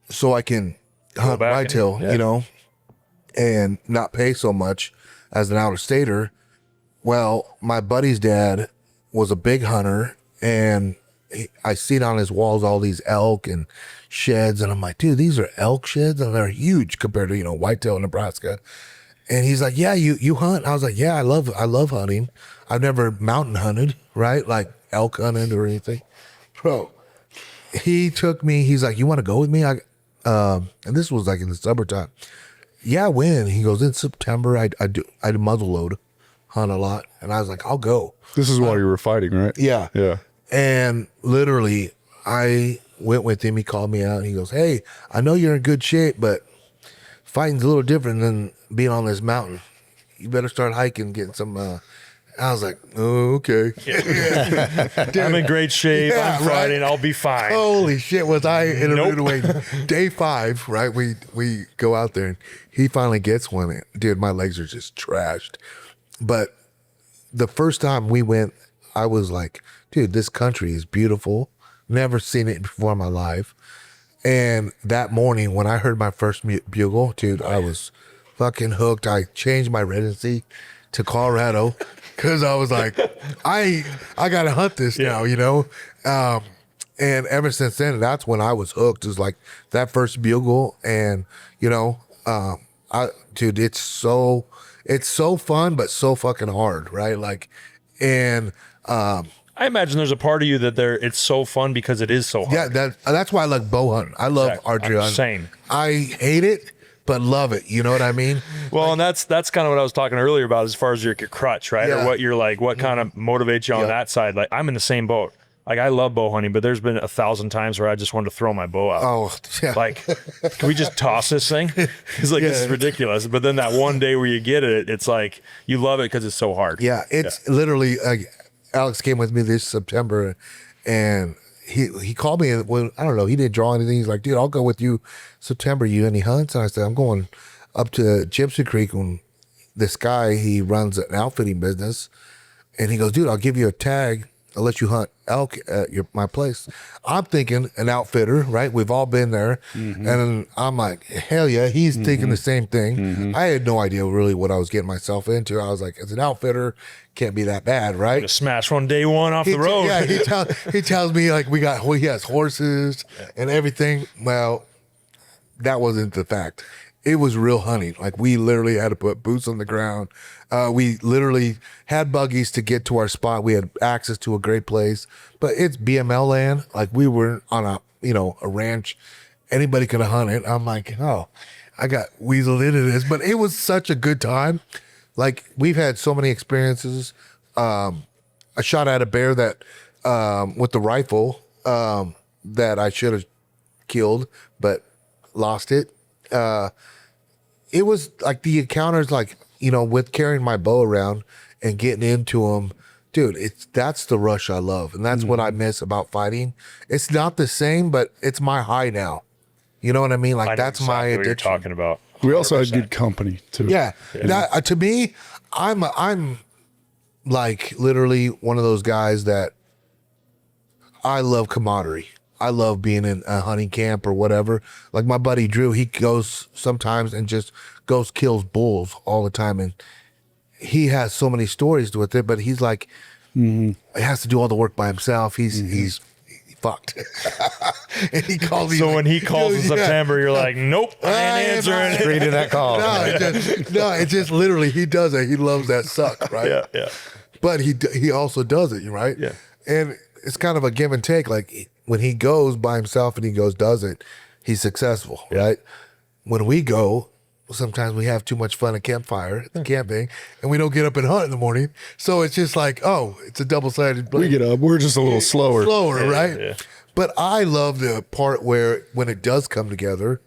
so I can hunt back and- whitetail, yeah. you know, and not pay so much as an out-of-stater. Well, my buddy's dad was a big hunter, and I seen on his walls all these elk and sheds, and I'm like, dude, these are elk sheds, and they're huge compared to, you know, whitetail in Nebraska. And he's like, yeah, you hunt? I was like, yeah, I love hunting. I've never mountain hunted, right? Like elk hunted or anything. Bro, he took me, he's like, you want to go with me? And this was like in the summertime. Yeah, when? He goes, in September, I do muzzleload, hunt a lot. And I was like, I'll go. This is while you were fighting, right? Yeah. Yeah. And literally, I went with him. He called me out and he goes, hey, I know you're in good shape, but fighting's a little different than being on this mountain. You better start hiking, getting some. I was like, oh, okay. I'm in great shape. Yeah, I'm fighting. right. I'll be fine. Holy shit, was I in a Nope. rude way. Day 5, right? We go out there and he finally gets one. Dude, my legs are just trashed. But the first time we went, I was like, dude, this country is beautiful. Never seen it before in my life. And that morning when I heard my first bugle, dude, I was fucking hooked. I changed my residency to Colorado because I was like, I got to hunt this now, you know? And ever since then, that's when I was hooked. Is like that first bugle. And, you know, dude, it's so fun, but so fucking hard, right? Like, and, I imagine there's a part of you that it's so fun because it is so hard. yeah, that's why I like bow hunting. I love Exactly. archery hunting. Same. I hate it, but love it. You know what I mean? Well, and that's kind of what I was talking earlier about as far as your crutch, right? Yeah. Or what you're like, what kind of motivates you on Yeah. that side. Like I'm in the same boat. Like I love bow hunting, but there's been 1,000 times where I just wanted to throw my bow out. Oh, yeah. Like, can we just toss this thing? It's like, this is ridiculous. But then that one day where you get it, it's like, you love it because it's so hard. Yeah, it's literally, Alex came with me this September, and he called me when, I don't know, he didn't draw anything. He's like, dude, I'll go with you September. You any hunts? And I said, I'm going up to Gypsy Creek. And this guy, he runs an outfitting business, and he goes, dude, I'll give you a tag. I'll let you hunt elk at my place. I'm thinking an outfitter, right? We've all been there. And I'm like, hell yeah, he's thinking the same thing. I had no idea really what I was getting myself into. I was like, as an outfitter, can't be that bad, right? To smash one day one off the road. Yeah, he tells me like he has horses and everything. Well, that wasn't the fact. It was real hunting. Like we literally had to put boots on the ground. We literally had buggies to get to our spot. We had access to a great place, but it's BML land. Like we were on a ranch. Anybody could have hunted. I'm like, oh, I got weaseled into this, but it was such a good time. Like we've had so many experiences. I shot at a bear that, with the rifle, that I should have killed, but lost it. It was like the encounters, like, with carrying my bow around and getting into them, dude, that's the rush I love. And that's what I miss about fighting. It's not the same, but it's my high now. You know what I mean? Like I know that's my exactly what addiction. you're talking about. We also had 100%. good company too. Yeah. That, to me, I'm like literally one of those guys that I love camaraderie. I love being in a hunting camp or whatever. Like my buddy Drew, he goes sometimes and just kills bulls all the time. And he has so many stories with it, but he's like, he has to do all the work by himself. He's fucked. And he calls me. So like, when he calls in September, you're like, nope, I ain't answering it. Reading that call. It's just literally, he does it. He loves that suck, right? Yeah. But he also does it, right? Yeah. And it's kind of a give and take. Like when he goes by himself and does it, he's successful, right? When we go, sometimes we have too much fun at campfire, camping, and we don't get up and hunt in the morning. So it's just like, oh, it's a double-sided blade. We get up. We're just a little slower. Right? Yeah. But I love the part where when it does come together,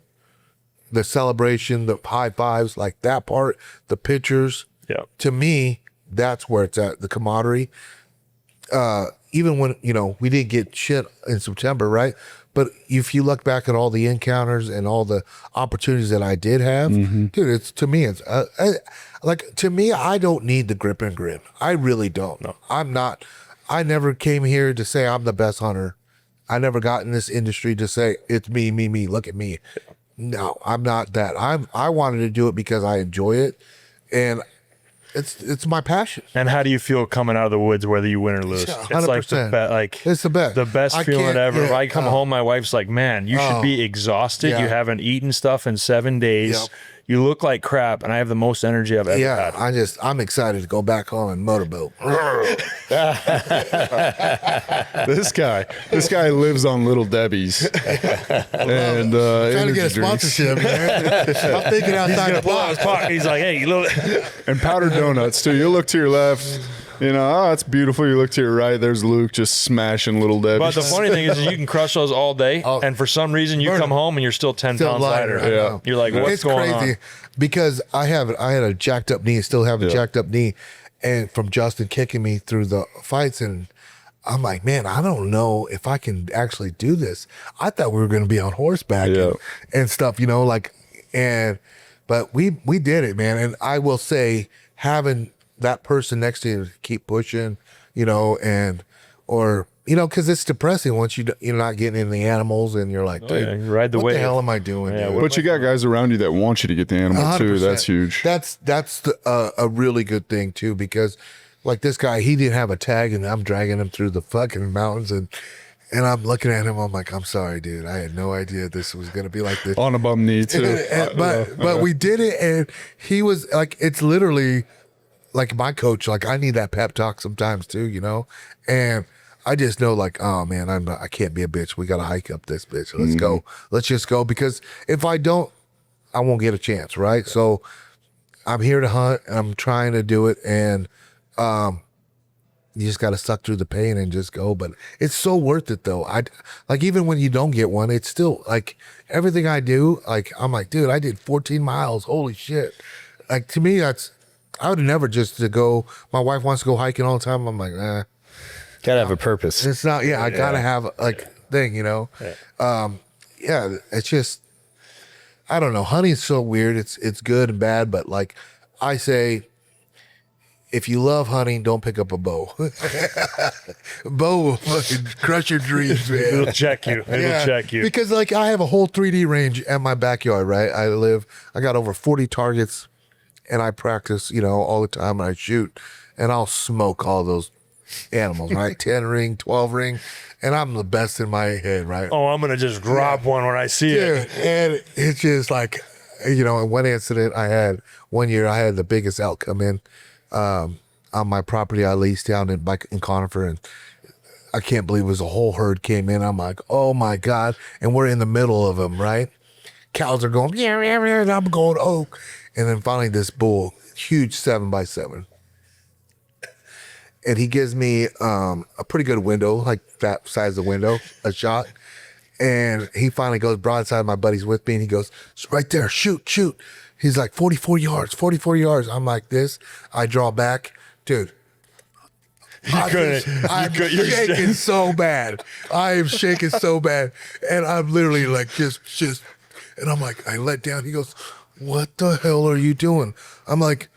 the celebration, the high fives, like that part, the pictures. Yeah. To me, that's where it's at, the camaraderie. Even when, we didn't get shit in September, right? But if you look back at all the encounters and all the opportunities that I did have, dude, to me, I don't need the grip and grin. I really don't. No. I never came here to say I'm the best hunter. I never got in this industry to say it's me, look at me. No, I'm not that. I wanted to do it because I enjoy it. And it's my passion. And how do you feel coming out of the woods, whether you win or lose? 100%. It's like It's the best. The best feeling ever. Yeah, I come home, my wife's like, man, you should be exhausted. Yeah. You haven't eaten stuff in 7 days. Yep. You look like crap, and I have the most energy I've ever had. I'm excited to go back home and motorboat. This guy lives on Little Debbie's and Trying to energy get a drinks. sponsorship, man. I'm thinking outside the Pull out box. his pocket. He's like, hey, you little. And powdered donuts too. You look to your left, it's beautiful. You look to your right, there's Luke just smashing Little Debbie's. But the funny thing is you can crush those all day, and for some reason you come home and you're still 10 pounds lighter. I know. You're like, what's It's going crazy on? because I had a jacked up knee, still have a jacked up knee, and from Justin kicking me through the fights, and I'm like, man, I don't know if I can actually do this. I thought we were going to be on horseback and stuff, but we did it, man. And I will say, having that person next to you to keep pushing, because it's depressing once you're not getting in the animals and you're like, dude, you ride the what wave. the hell am I doing? Yeah, dude? But you got guys around you that want you to get the animal too. 100%. That's huge. That's a really good thing too, because like this guy, he didn't have a tag, and I'm dragging him through the fucking mountains, and I'm looking at him. I'm like, I'm sorry, dude. I had no idea this was gonna be like this. On a bum knee too. But we did it, and he was like, it's literally like my coach. Like I need that pep talk sometimes too, and I just know, like, oh man, I can't be a bitch. We got to hike up this bitch. Let's go. Let's just go, because if I don't, I won't get a chance, right? So I'm here to hunt. I'm trying to do it, and you just got to suck through the pain and just go. But it's so worth it though. Like, even when you don't get one, it's still like everything I do. Like, I'm like, dude, I did 14 miles. Holy shit. Like, to me, I would never just to go. My wife wants to go hiking all the time. I'm like, Gotta have a purpose. it's not. Yeah, I gotta have like thing, you know. Yeah, it's just, I don't know. Hunting's so weird. It's good and bad, but like I say, if you love hunting, don't pick up a bow. Bow will fucking crush your dreams, man. It'll check you. It'll check you. Because like I have a whole 3D range at my backyard, right? I got over 40 targets, and I practice, you know, all the time. And I shoot, and I'll smoke all those animals, right? 10 ring, 12 ring, and I'm the best in my head, right? Oh, I'm gonna just drop one when I see it. Dude, and it's just like, you know, in one incident I had one year, I had the biggest elk come in on my property I leased down in Conifer, and I can't believe it was a whole herd came in. I'm like, oh my God. And we're in the middle of them, right? Cows are going, yeah, and I'm going, oh. And then finally this bull, huge 7x7. And he gives me a pretty good window, like that size of window, a shot. And he finally goes broadside. My buddy's with me, and he goes, it's right there, shoot. He's like, 44 yards. I'm like this. I draw back. Dude, I'm shaking so bad. I am shaking so bad. And I'm literally like, just, and I'm like, I let down. He goes, what the hell are you doing? I'm like,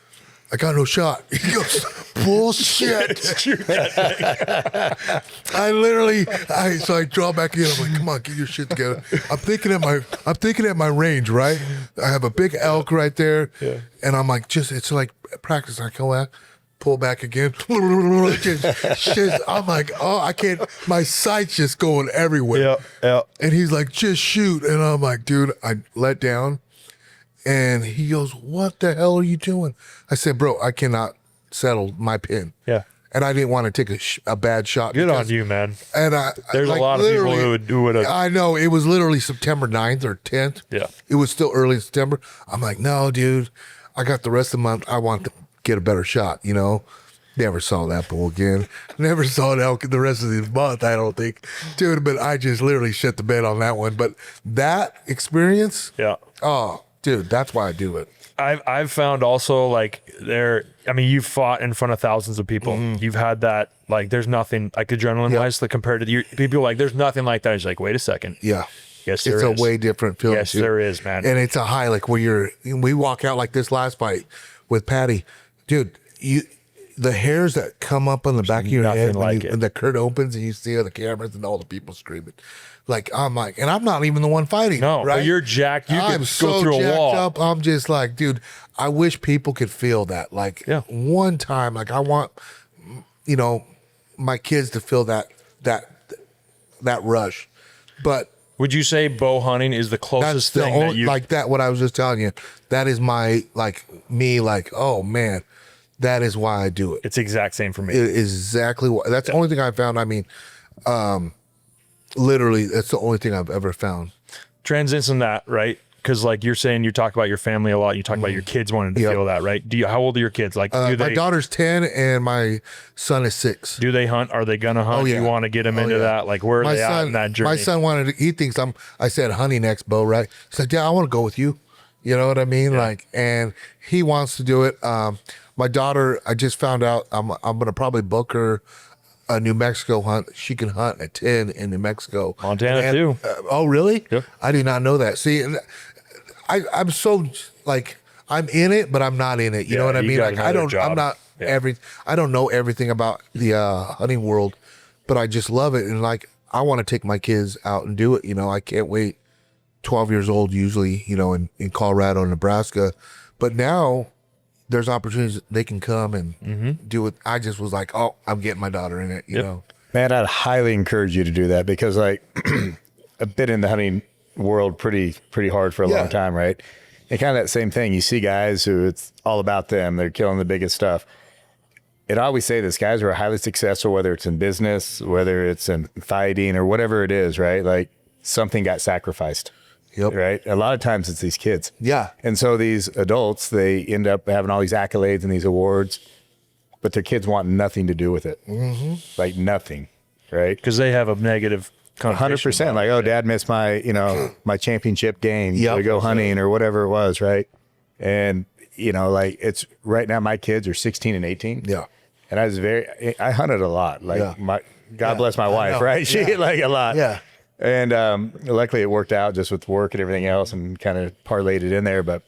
I got no shot. He goes, bullshit. So I draw back in. I'm like, come on, get your shit together. I'm thinking at my range, right? I have a big elk right there. Yeah. And I'm like, it's like practice. I come back, pull back again. I'm like, oh, I can't, my sight's just going everywhere. Yeah. And he's like, just shoot. And I'm like, dude, I let down. And he goes, what the hell are you doing? I said, bro, I cannot settle my pin. Yeah. And I didn't want to take a bad shot. Good on you, man. And there's like, a lot of people who would have. I know. It was literally September 9th or 10th. Yeah. It was still early in September. I'm like, no, dude, I got the rest of the month. I want to get a better shot, you know? Never saw that bull again. Never saw an elk the rest of the month, I don't think. Dude, but I just literally shit the bed on that one. But that experience. Yeah. Oh, dude, that's why I do it. I've found also like you've fought in front of thousands of people. Mm-hmm. You've had that, like, there's nothing like adrenaline wise that compared to your people, like there's nothing like that. It's like, wait a second. Yeah. Yes, there is. It's a way different feeling. Yes, there is, man. And it's a high, like where we walk out like this last fight with Patty, dude, the hairs that come up on the back of your head when the curtain opens and you see the cameras and all the people screaming. Like, I'm like, and I'm not even the one fighting. No, right? But you're jacked. You can go through a wall. Up. I'm just like, dude, I wish people could feel that. Like, one time, like I want, you know, my kids to feel that rush. But would you say bow hunting is the closest thing that you like that? What I was just telling you, that is my oh man, that is why I do it. It's the exact same for me. It is exactly what. That's the only thing I found. I mean, literally, that's the only thing I've ever found. Transients in that, right? Because like you're saying, you talk about your family a lot. You talk about your kids wanting to feel that, right? How old are your kids? Like, my daughter's 10 and my son is 6. Do they hunt? Are they gonna hunt? Oh, yeah. You want to get them into that? Like, where are they at in that journey? My son he thinks I said hunting expo, right? He's like, yeah, I want to go with you. You know what I mean? Yeah. Like, and he wants to do it. My daughter, I just found out I'm gonna probably book her a New Mexico hunt. She can hunt at 10 in New Mexico. Montana too. Oh, really? Yeah. I did not know that. See, I'm so like, I'm in it, but I'm not in it. You know what I mean? Like, I don't know everything about the hunting world, but I just love it. And like, I want to take my kids out and do it. You know, I can't wait. 12 years old, usually, you know, in Colorado, Nebraska. But now there's opportunities they can come and do it. I just was like, oh, I'm getting my daughter in it, you know. Man, I'd highly encourage you to do that because, like, I've been in the hunting world pretty hard for a long time, right? And kind of that same thing. You see guys who it's all about them. They're killing the biggest stuff. And I always say this, guys who are highly successful, whether it's in business, whether it's in fighting or whatever it is, right? Like, something got sacrificed. Yep. Right. A lot of times it's these kids. Yeah. And so these adults, they end up having all these accolades and these awards. but their kids want nothing to do with it. Like nothing, right? Because they have a negative 100%. Like, oh, dad missed my, you know, my championship game to go hunting or whatever it was, right? And, you know, like it's right now my kids are 16 and 18. Yeah. And I hunted a lot. Like God bless my wife, right? She like a lot. Yeah. And luckily it worked out just with work and everything else and kind of parlayed it in there. But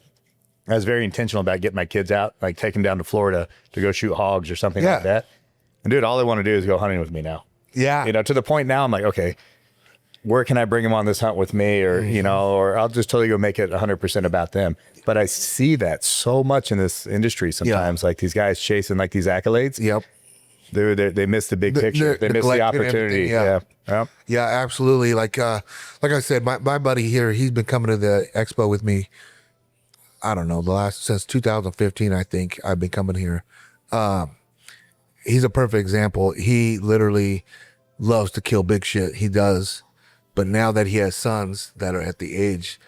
I was very intentional about getting my kids out, like taking them down to Florida to go shoot hogs or something like that. And dude, all they want to do is go hunting with me now. Yeah. You know, to the point now I'm like, okay, where can I bring them on this hunt with me? Or, you know, or I'll just totally go make it 100% about them. But I see that so much in this industry sometimes, like these guys chasing like these accolades. Yep. They miss the big picture. They miss the opportunity. Yeah. Yeah. Yeah, absolutely. Like I said, my buddy here, he's been coming to the expo with me. I don't know, since 2015, I think I've been coming here. He's a perfect example. He literally loves to kill big shit. He does. But now that he has sons that are at the age,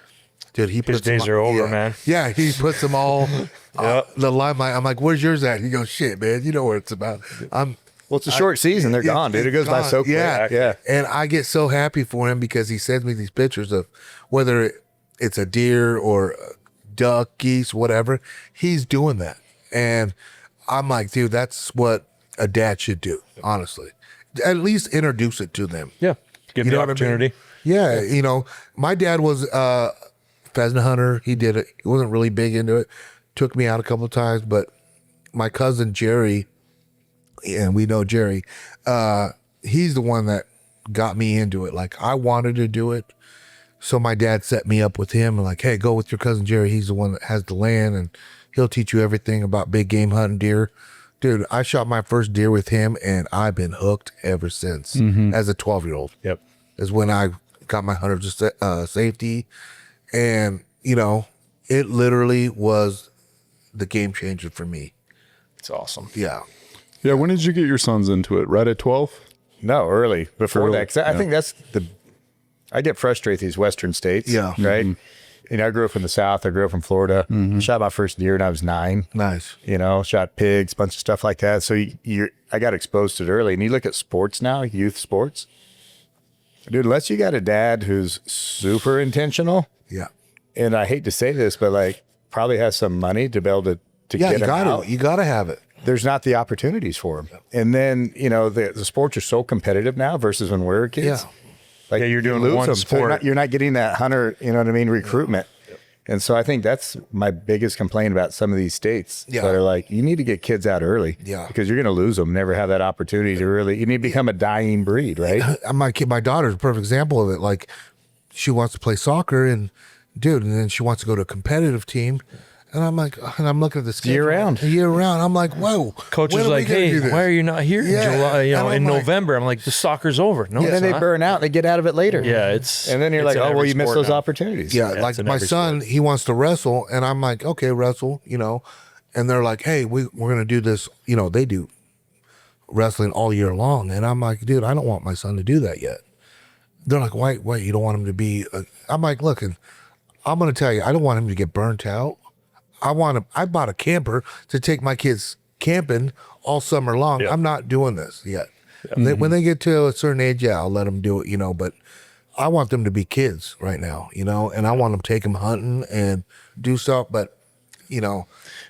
dude, His days are over, man. Yeah, he puts them all the limelight. I'm like, where's yours at? He goes, shit, man, you know what it's about. Well, it's a short season. They're gone, dude. It goes by so quick. Yeah. And I get so happy for him because he sends me these pictures of whether it's a deer or duck, geese, whatever. He's doing that. And I'm like, dude, that's what a dad should do, honestly. At least introduce it to them. Yeah. Give them the opportunity. Yeah. You know, my dad was a pheasant hunter. He did it. He wasn't really big into it. Took me out a couple of times, but my cousin Jerry, and we know Jerry, he's the one that got me into it. Like I wanted to do it. So my dad set me up with him and like, hey, go with your cousin Jerry. He's the one that has the land and he'll teach you everything about big game hunting deer. Dude, I shot my first deer with him and I've been hooked ever since as a 12-year-old. Yep. Is when I got my hunter's safety. And, you know, it literally was the game changer for me. It's awesome. Yeah. Yeah. When did you get your sons into it? Right at 12? No, early. Before Early, that. 'Cause I think that's I get frustrated with these Western states. Yeah. Right. You know, I grew up in the South. I grew up in Florida. Shot my first deer when I was 9. Nice. You know, shot pigs, bunch of stuff like that. So I got exposed to it early. And you look at sports now, youth sports. Dude, unless you got a dad who's super intentional, Yeah. and I hate to say this, but like probably has some money to be able to Yeah, get him out. you gotta have it. There's not the opportunities for him. And then, you know, the sports are so competitive now versus when we were kids. Yeah. Like Yeah, you're doing you lose one them. So sport. you're not getting that hunter, you know what I mean, recruitment. And so I think that's my biggest complaint about some of these states that are like, you need to get kids out early. Yeah. Because you're going to lose them, never have that opportunity to really, you need to become a dying breed, right? My daughter's a perfect example of it. Like, she wants to play soccer and then she wants to go to a competitive team. And I'm like, and I'm looking at the schedule. Year round. I'm like, whoa. Coach when was are we like, gonna hey, do this? why are you not here in July, And I'm in like- November? I'm like, the soccer's over. No, And then it's they not. burn out and they get out of it later. Yeah, it's. And then you're it's like, in oh, well, every you missed sport those now. opportunities. Yeah, it's like in my every son, he wants to wrestle, and I'm like, okay, wrestle, you know. And they're like, hey, we're gonna do this. You know, they do wrestling all year long, and I'm like, dude, I don't want my son to do that yet. They're like, why? You don't want him to be? I'm like, look, and I'm gonna tell you, I don't want him to get burnt out. I bought a camper to take my kids camping all summer long. Yeah. I'm not doing this yet. When they get to a certain age, I'll let them do it, you know. But I want them to be kids right now, you know, and I want them to take them hunting and do stuff. But, you know,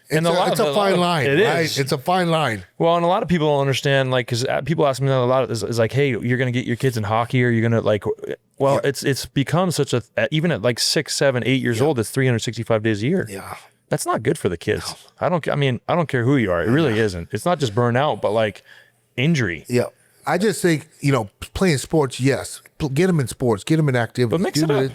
it's a fine line. It right? is. It's a fine line. Well, and a lot of people don't understand, like, because people ask me that a lot. Is like, hey, you're gonna get your kids in hockey, or you're gonna like. Well, it's become such a, even at like 6, 7, 8 years old, it's 365 days a year. Yeah. That's not good for the kids. I don't care who you are. It really isn't. It's not just burnout, but like injury. Yeah. I just think, you know, playing sports, yes. Get them in sports, get them in activities. But mix it up.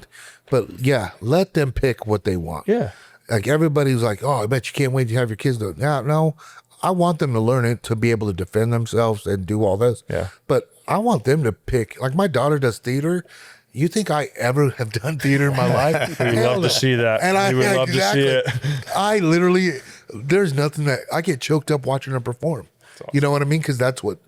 But yeah, let them pick what they want. Yeah. Like everybody's like, oh, I bet you can't wait to have your kids do it. No, I want them to learn it to be able to defend themselves and do all this. Yeah. But I want them to pick. Like my daughter does theater. You think I ever have done theater in my life? We'd love to see that. And we would love to see it. I literally, there's nothing that I get choked up watching her perform. Awesome. You know what I mean? Because that's what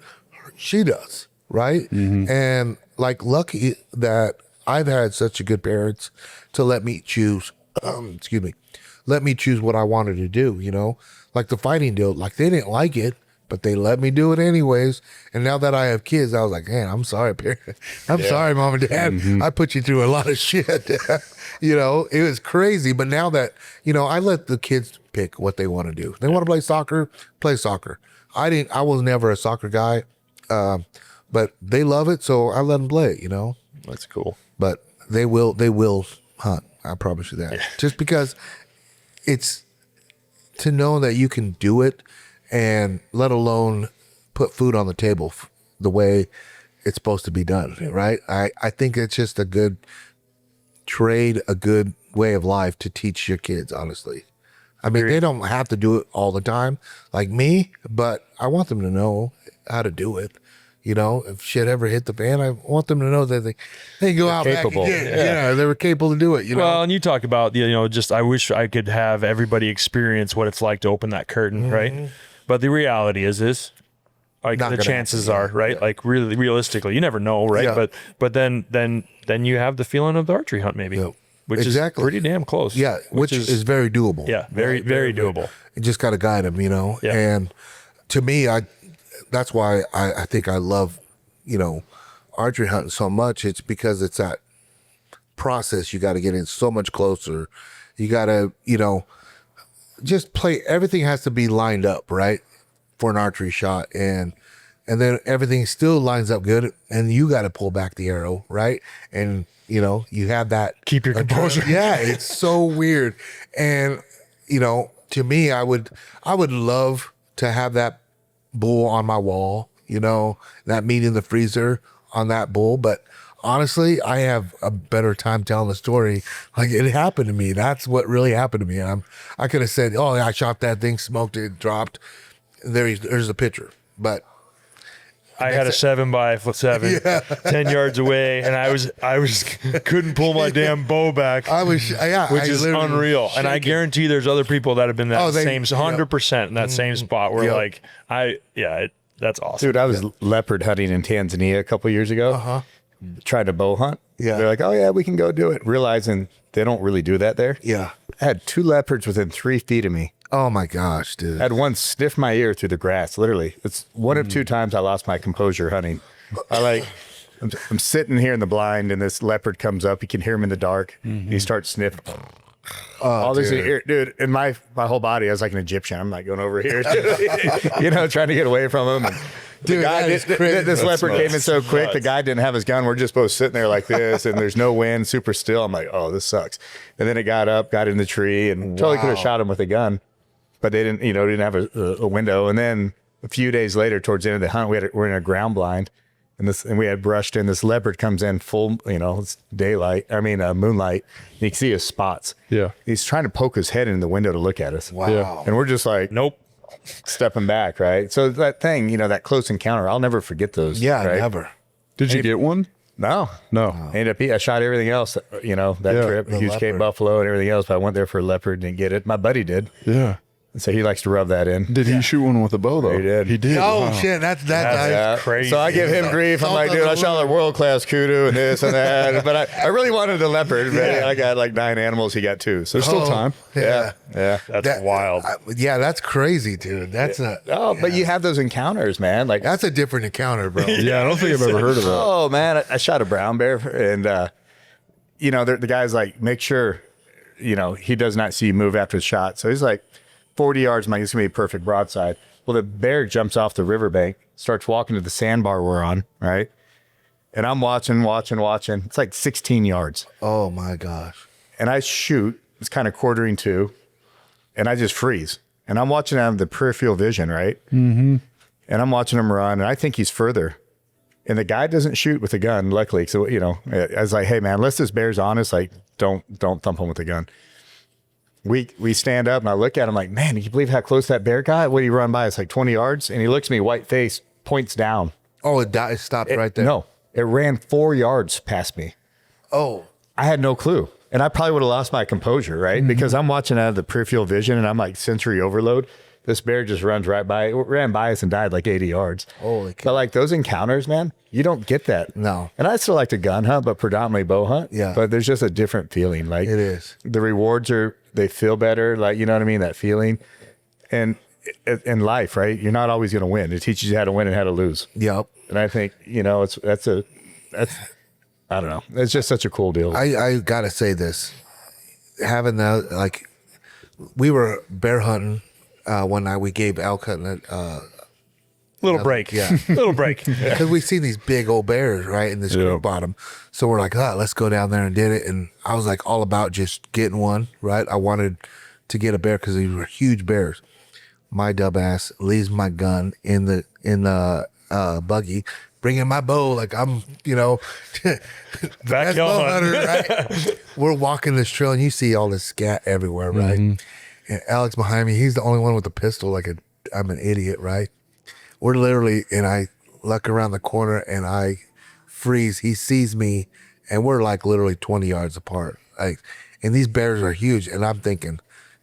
she does, right? And like, lucky that I've had such a good parents to let me choose. Let me choose what I wanted to do. You know, like the fighting deal. Like they didn't like it, but they let me do it anyways. And now that I have kids, I was like, man, I'm sorry, parent. I'm sorry, mom and dad. I put you through a lot of shit. You know, it was crazy. But now that, you know, I let the kids pick what they want to do. They want to play soccer, play soccer. I was never a soccer guy, but they love it, so I let them play, you know. That's cool. But they will hunt. I promise you that. Just because it's to know that you can do it, and let alone put food on the table the way it's supposed to be done, right? I think it's just a good trade, a good way of life to teach your kids, honestly. I mean, they don't have to do it all the time like me, but I want them to know how to do it. You know, if shit ever hit the fan, I want them to know that they can go out capable. back and get it. Yeah, they were capable to do it, you know? Well, and you talk about, you know, just I wish I could have everybody experience what it's like to open that curtain, right? But the reality is like Not the gonna chances happen, are, right? Like really realistically, you never know, right? Yeah. But then you have the feeling of the archery hunt maybe. Yeah. Which Exactly. is pretty damn close. Yeah, which is very doable. Yeah, very doable. You just got to guide them, you know? Yeah. And to me, that's why I think I love, you know, archery hunting so much. It's because it's that process. You got to get in so much closer. You got to, you know, just play. Everything has to be lined up, right? For an archery shot. And then everything still lines up good. And you got to pull back the arrow, right? And, you know, you have that. Keep your composure. Yeah, it's so weird. And, you know, to me, I would love to have that bull on my wall, you know, that meat in the freezer on that bull. But honestly, I have a better time telling the story. Like, it happened to me. That's what really happened to me. And I could have said, oh, I shot that thing, smoked it, dropped. There's a picture. But I had a 7x7, 10 yards away, and I was couldn't pull my damn bow back. which is unreal. And I guarantee there's other people that have been that same 100% in that same spot where like that's awesome. Dude, I was leopard hunting in Tanzania a couple years ago. Tried to bow hunt. Yeah. They're like, oh yeah, we can go do it. Realizing they don't really do that there. Yeah. I had 2 leopards within 3 feet of me. Oh my gosh, dude. I had one sniff my ear through the grass. Literally, it's one of 2 times I lost my composure hunting. I'm sitting here in the blind, and this leopard comes up. You can hear him in the dark. He starts sniffing. All this ear, dude, in my whole body, I was like an Egyptian. I'm like going over here, you know, trying to get away from him. And Dude, the guy, that is crazy. this leopard nuts. came in so quick. Nuts. The guy didn't have his gun. We're just both sitting there like this, and there's no wind, super still. I'm like, oh, this sucks. And then it got up, got in the tree, and totally could have shot him with a gun, but they didn't, you know, didn't have a window. And then a few days later, towards the end of the hunt, we're in a ground blind, and we had brushed in. This leopard comes in full, you know, it's moonlight. And you can see his spots. Yeah. He's trying to poke his head in the window to look at us. Wow. Yeah. And we're just like, Nope. stepping back, right? So that thing, you know, that close encounter, I'll never forget those. Yeah, right? never. Did you get one? No. No. I shot everything else, you know, that trip, the huge leopard. Cape Buffalo and everything else, but I went there for a leopard, didn't get it. My buddy did. Yeah. So he likes to rub that in. Did he shoot one with a bow though? He did. He did. Oh Wow. shit, that's Yeah. crazy. So I give him grief. I'm like, dude, I shot a world-class kudu and this and that. But I really wanted the leopard. But I got like 9 animals. He got 2. So There's still time. yeah. That's wild. That's crazy, dude. That's But you have those encounters, man. Like, that's a different encounter, bro. Yeah, I don't think I've ever heard of that. oh man, I shot a brown bear, and you know, the guy's like, make sure, you know, he does not see you move after the shot. So he's like 40 yards. I'm like, it's gonna be a perfect broadside. Well, the bear jumps off the riverbank, starts walking to the sandbar we're on, right? And I'm watching. It's like 16 yards. Oh my gosh. And I shoot. It's kind of quartering to, and I just freeze. And I'm watching out of the peripheral vision, right? Mm-hmm. And I'm watching him run, and I think he's further. And the guy doesn't shoot with a gun, luckily. So, you know, I was like, hey man, unless this bear's honest, like don't thump him with a gun. We stand up, and I look at him like, man, can you believe how close that bear got? What did he run by? It's like 20 yards. And he looks at me, white face, points down. Oh, it stopped right there. No, it ran 4 yards past me. Oh. I had no clue. And I probably would have lost my composure, right? Mm-hmm. Because I'm watching out of the peripheral vision, and I'm like sensory overload. This bear just ran by us and died like 80 yards. Holy cow. But like those encounters, man, you don't get that. No. And I still like to gun hunt, but predominantly bow hunt. Yeah. But there's just a different feeling. Like It is. the rewards they feel better. Like, you know what I mean? That feeling. And in life, right? You're not always going to win. It teaches you how to win and how to lose. Yep. And I think, that's I don't know. It's just such a cool deal. I gotta say this, having that, like, we were bear hunting one night. We gave elk hunting Little break. Yeah. Little break. because we seen these big old bears right in this creek bottom. So we're like, let's go down there and did it. And I was like all about just getting one. Right. I wanted to get a bear because these were huge bears. My dumb ass leaves my gun in the buggy, bringing my bow like I'm, Backyard bow hunting. hunter, right? We're walking this trail and you see all this scat everywhere, right? And Alex behind me, he's the only one with a pistol. Like I'm an idiot, right? We're literally, and I look around the corner and I freeze. He sees me, and we're like literally 20 yards apart. Like, and these bears are huge, and I'm thinking,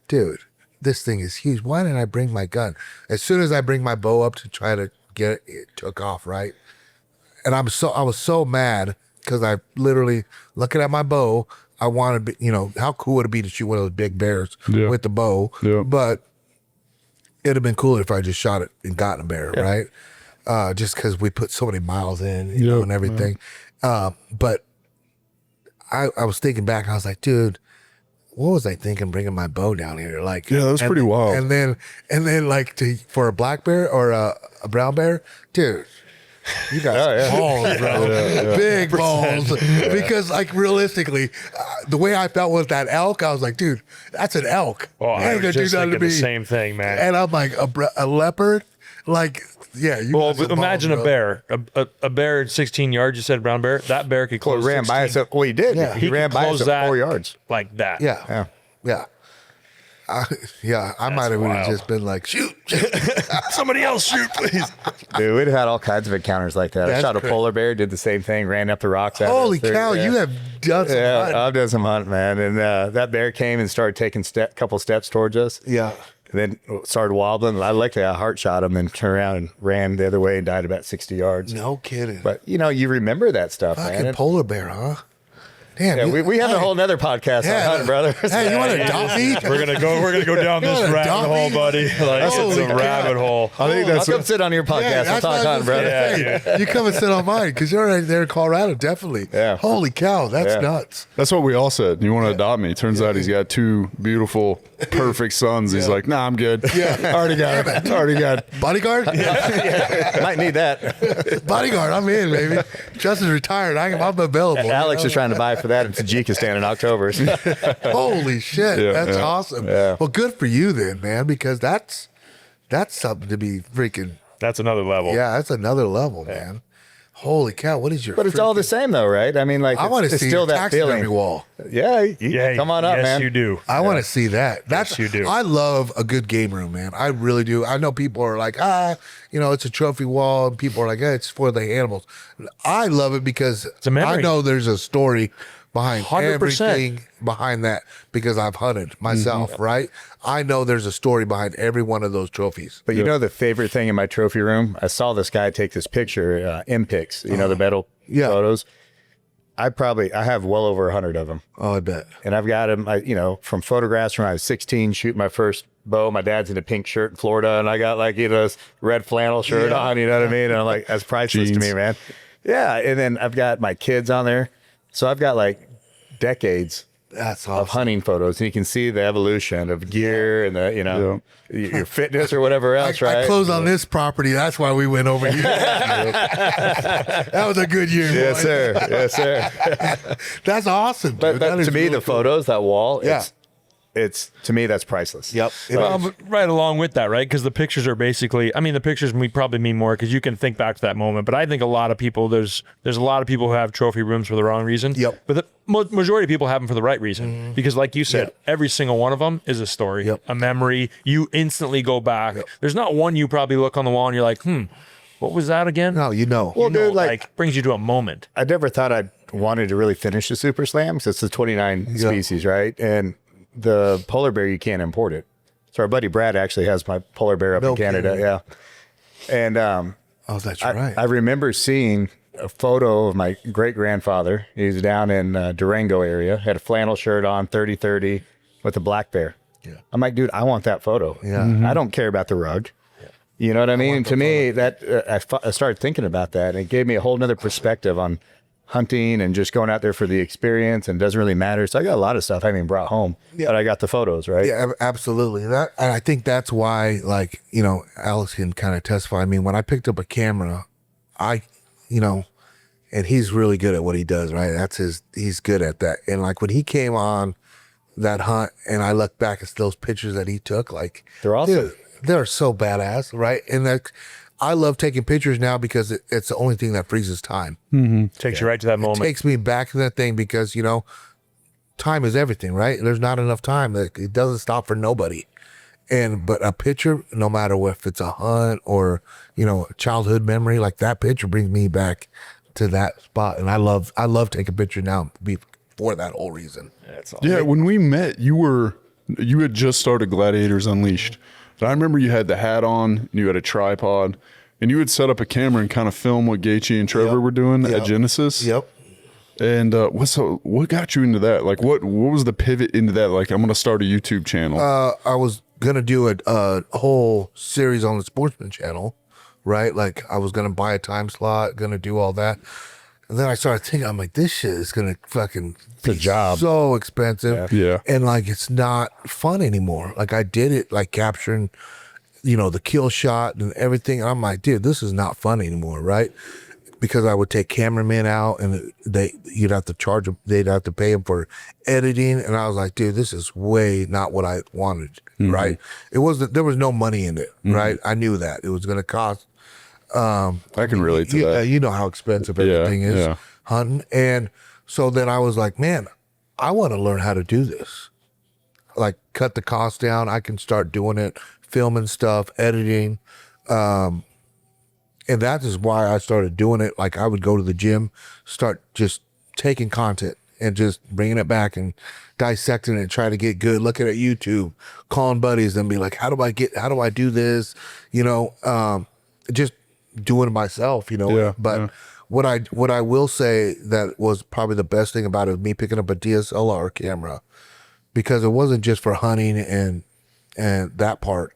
dude, this thing is huge. Why didn't I bring my gun? As soon as I bring my bow up to try to get it, it took off, right? And I was so mad because I literally looking at my bow. I wanted, how cool would it be to shoot one of those big bears with the bow? Yeah. But it'd have been cooler if I just shot it and gotten a bear, right? Just because we put so many miles in, and everything. But I was thinking back, I was like, dude, what was I thinking bringing my bow down here? Like, Yeah, that was pretty wild. And then like for a black bear or a brown bear, dude. You got balls, bro. Big balls. Because, like, realistically, the way I felt with that elk, I was like, dude, that's an elk. Oh, I was just thinking the same thing, man. And I'm like, a leopard? Like, yeah. Well, imagine a bear. A bear at 16 yards, you said brown bear. That bear could close ran by us. Well, he did. Yeah. He ran could by close us that at 4 yards. like that. Yeah. I might have wild. just been like, shoot. Somebody else shoot, please. Dude, we'd had all kinds of encounters like that. I That's shot a crazy. polar bear, did the same thing, ran up the rocks. Holy cow, you have done some hunting. I've done some hunting, man. And that bear came and started taking a couple steps towards us. Yeah. And then started wobbling. I luckily I heart shot him and turned around and ran the other way and died about 60 yards. No kidding. But, you remember that stuff, Fucking man. polar bear, huh? Damn. Yeah, we have a whole nother podcast on hunting, brother. Hey, you want to adopt me? We're gonna go down this wanna rabbit adopt hole, me? buddy. Like it's Holy a cow. rabbit hole. I think I'll that's come sit on your podcast. We'll talk hunting, brother. Yeah, You come and sit on mine because you're right there in Colorado, definitely. Yeah. Holy cow, that's Yeah. nuts. That's what we all said. You want to adopt me? Turns out he's got two beautiful, perfect sons. He's like, nah, I'm good. Yeah. Already got it. Already got it. Bodyguard? Might need that. Bodyguard, I'm in, baby. Justin's retired. I'm available. Alex is trying to buy for that in Tajikistan in October. Holy shit. Yeah, That's yeah. awesome. Yeah. Well, good for you then, man, because that's something to be freaking, That's another level. yeah, that's another level, man. Holy cow, what is your But it's all the same, though, right? I mean, like, I want to it's see still your that taxidermy feeling. wall. Yeah, Yeah, come on up, yes, man. you do. I want to see that. That's you do. I love a good game room, man. I really do. I know people are like, it's a trophy wall, and people are like, it's for the animals. I love it because a memory. I know there's a story behind 100%. everything behind that because I've hunted myself, right? I know there's a story behind every one of those trophies. But you know the favorite thing in my trophy room? I saw this guy take this picture, M-Pics, the metal photos. I have well over 100 of them. Oh, I bet. And I've got him, from photographs when I was 16, shooting my first bow. My dad's in a pink shirt in Florida, and I got this red flannel shirt on, you know what I mean? And I'm like, that's priceless to Jeans. me, man. Yeah. And then I've got my kids on there. So I've got decades That's of awesome. hunting photos, and you can see the evolution of gear and the, your fitness or whatever else, right? I closed on this property. That's why we went over here. That was a good year. Yes, boy. sir. Yes, sir. That's awesome. But dude. That to is me, really the cool. photos, that wall, Yeah. it's to me that's priceless. Yep. It is. But right along with that, right? Because the pictures are basically, the pictures probably mean more because you can think back to that moment. But I think a lot of people, there's a lot of people who have trophy rooms for the wrong reason. Yep. But the majority of people have them for the right reason. Because like you said, every single one of them is a story, Yep. a memory. You instantly go back. There's not one you probably look on the wall and you're like, what was that again? No, you know. Well, dude, Brings you to a moment. I never thought I'd wanted to really finish the Super Slam because it's the 29 species, right? And the polar bear, you can't import it. So our buddy Brad actually has my polar bear up No in Canada. kidding. Yeah. And Oh, that's right. I remember seeing a photo of my great grandfather. He was down in Durango area, had a flannel shirt on, 30-30 with a black bear. I'm like, dude, I want that photo. Yeah. I don't care about the rug. You know what I mean? And to me, that I started thinking about that, and it gave me a whole nother perspective on hunting and just going out there for the experience, and it doesn't really matter. So I got a lot of stuff I haven't even brought home, but I got the photos, right? Yeah, absolutely. And I think that's why, like, you know, Alex can kind of testify. I mean, when I picked up a camera, you know, and he's really good at what he does, right? He's good at that. And like when he came on that hunt and I look back at those pictures that he took, like, They're awesome. dude, they're so badass, right? And that, I love taking pictures now because it's the only thing that freezes time. Takes you right to that moment. Takes me back to that thing because, you know, time is everything, right? There's not enough time. It doesn't stop for nobody. But a picture, no matter if it's a hunt or, you know, a childhood memory, like that picture brings me back to that spot. And I love taking pictures now for that whole reason. That's awesome. Yeah, when we met, you had just started Gladiators Unleashed. And I remember you had the hat on, and you had a tripod, and you would set up a camera and kind of film what Gaethje and Trevor were doing at Genesis. Yep. And what got you into that? Like, what was the pivot into that? Like, I'm going to start a YouTube channel. I was gonna do a whole series on the Sportsman channel, right? Like I was gonna buy a time slot, gonna do all that. And then I started thinking, I'm like, this shit is gonna fucking be a job. so expensive. Yeah. And like, it's not fun anymore. Like I did it, like capturing, you know, the kill shot and everything. I'm like, dude, this is not fun anymore, right? Because I would take cameramen out and you'd have to charge them, they'd have to pay them for editing. And I was like, dude, this is way not what I wanted, right? There was no money in it, right? I knew that it was going to cost. I can relate to that. You know how expensive everything is hunting. And so then I was like, man, I want to learn how to do this. Like cut the cost down. I can start doing it, filming stuff, editing. And that is why I started doing it. Like I would go to the gym, start just taking content and just bringing it back and dissecting it, try to get good, looking at YouTube, calling buddies and be like, how do I do this? You know, just doing it myself, you know. Yeah, but what I will say that was probably the best thing about it was me picking up a DSLR camera, because it wasn't just for hunting and that part,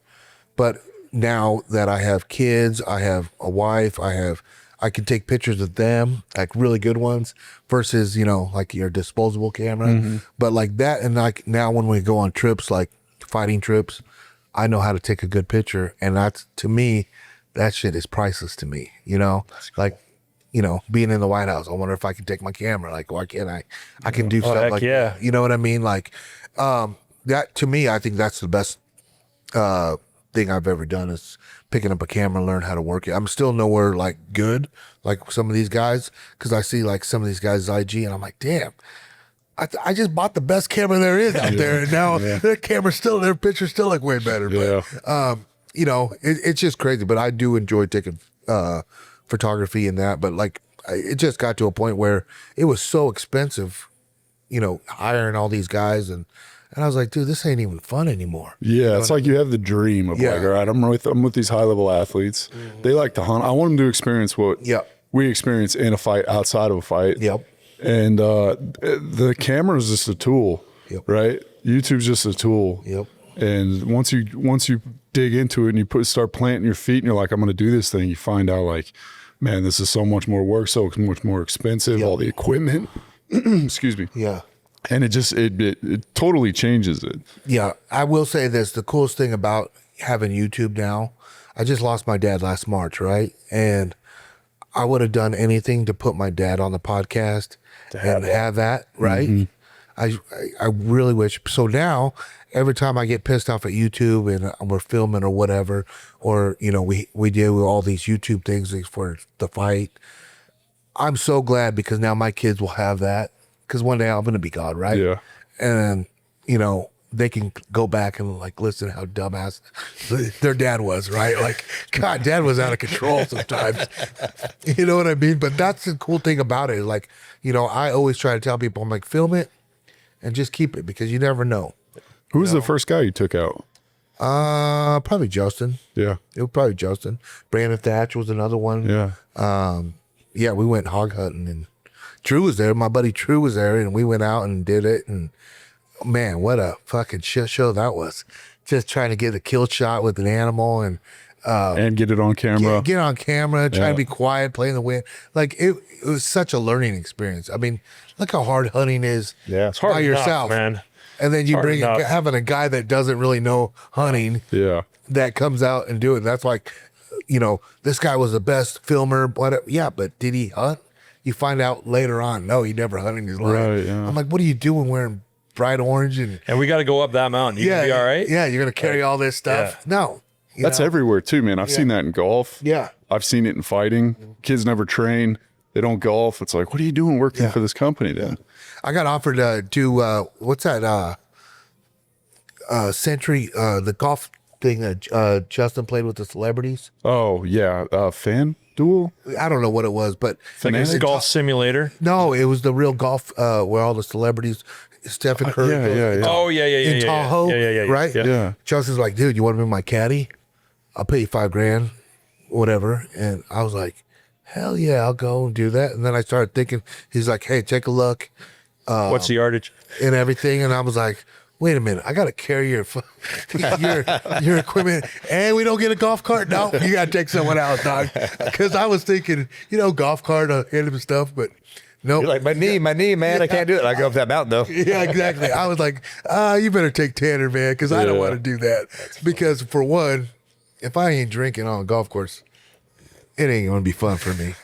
but now that I have kids, I have a wife, I can take pictures of them, like really good ones, versus, you know, like your disposable camera. But like that, and like now when we go on trips, like fighting trips, I know how to take a good picture. And that's, to me, that shit is priceless to me, you know? Like, you know, being in the White House, I wonder if I can take my camera. Like, why can't I can do stuff like that. You know what I mean? Like, that, to me, I think that's the best thing I've ever done is picking up a camera, learn how to work it. I'm still nowhere like good, like some of these guys, because I see like some of these guys' IG and I'm like, damn, I just bought the best camera there is out there, and now their picture's still like way better. But you know, it's just crazy. But I do enjoy taking photography and that. But like, it just got to a point where it was so expensive, you know, hiring all these guys, and I was like, dude, this ain't even fun anymore. Yeah, it's like you have the dream of like, all right, I'm with these high level athletes. They like to hunt. I want them to experience what we experience in a fight, outside of a fight. And the camera is just a tool, right? YouTube's just a tool. And once you dig into it and you start planting your feet and you're like, I'm going to do this thing, you find out like, man, this is so much more work, so much more expensive, all the equipment. Excuse me. And it just, it totally changes it. Yeah. I will say this, the coolest thing about having YouTube now, I just lost my dad last March, right? And I would have done anything to put my dad on the podcast and have that, right? I really wish. So now, every time I get pissed off at YouTube and we're filming or whatever, or, you know, we do all these YouTube things for the fight, I'm so glad, because now my kids will have that. Because one day I'm going to be God, right? Yeah. And, you know, they can go back and like listen to how dumbass their dad was, right? Like, God, dad was out of control sometimes. You know what I mean? But that's the cool thing about it. Like, you know, I always try to tell people, I'm like, film it and just keep it, because you never know. Who was the first guy you took out? Probably Justin. Yeah. It was probably Justin. Brandon Thatch was another one. Yeah. Yeah, we went hog hunting, and True was there. My buddy True was there, and we went out and did it. And man, what a fucking shit show that was. Just trying to get a kill shot with an animal and get it on camera. get on camera, trying to be quiet, play in the wind. Like it was such a learning experience. I mean, look how hard hunting is. Yeah. It's hard by enough, yourself, man. And then you hard bring enough. having a guy that doesn't really know hunting Yeah. that comes out and do it. That's like, this guy was the best filmer. Whatever. Yeah, but did he hunt? You find out later on. No, he never hunted in his life. Right, yeah. I'm like, what are you doing wearing bright orange and And we got to go up that mountain. You gonna be all right? Yeah, you're gonna carry all this stuff. Yeah. No, That's everywhere too, man. I've seen that in golf. Yeah. I've seen it in fighting. Kids never train. They don't golf. It's like, what are you doing working for this company then? I got offered to do what's that? Century, the golf thing that Justin played with the celebrities. Oh yeah. Fan duel? I don't know what it was, but Like a golf simulator. no, it was the real golf where all the celebrities, Stephen Curry. yeah. Oh yeah, In Tahoe, yeah, right? Yeah. Justin's like, dude, you want to be my caddy? I'll pay you $5,000, whatever. And I was like, hell yeah, I'll go and do that. And then I started thinking, he's like, hey, take a look What's the yardage? and everything. And I was like, wait a minute, I got to carry your your equipment, and we don't get a golf cart. No, you got to take someone else, dog. Because I was thinking, golf cart and stuff, but no. You're like, my knee, man. I can't do it. I go up that mountain though. Yeah, exactly. I was like, you better take Tanner, man, because I don't Yeah. want to do that. Because for one, if I ain't drinking on a golf course, it ain't gonna be fun for me,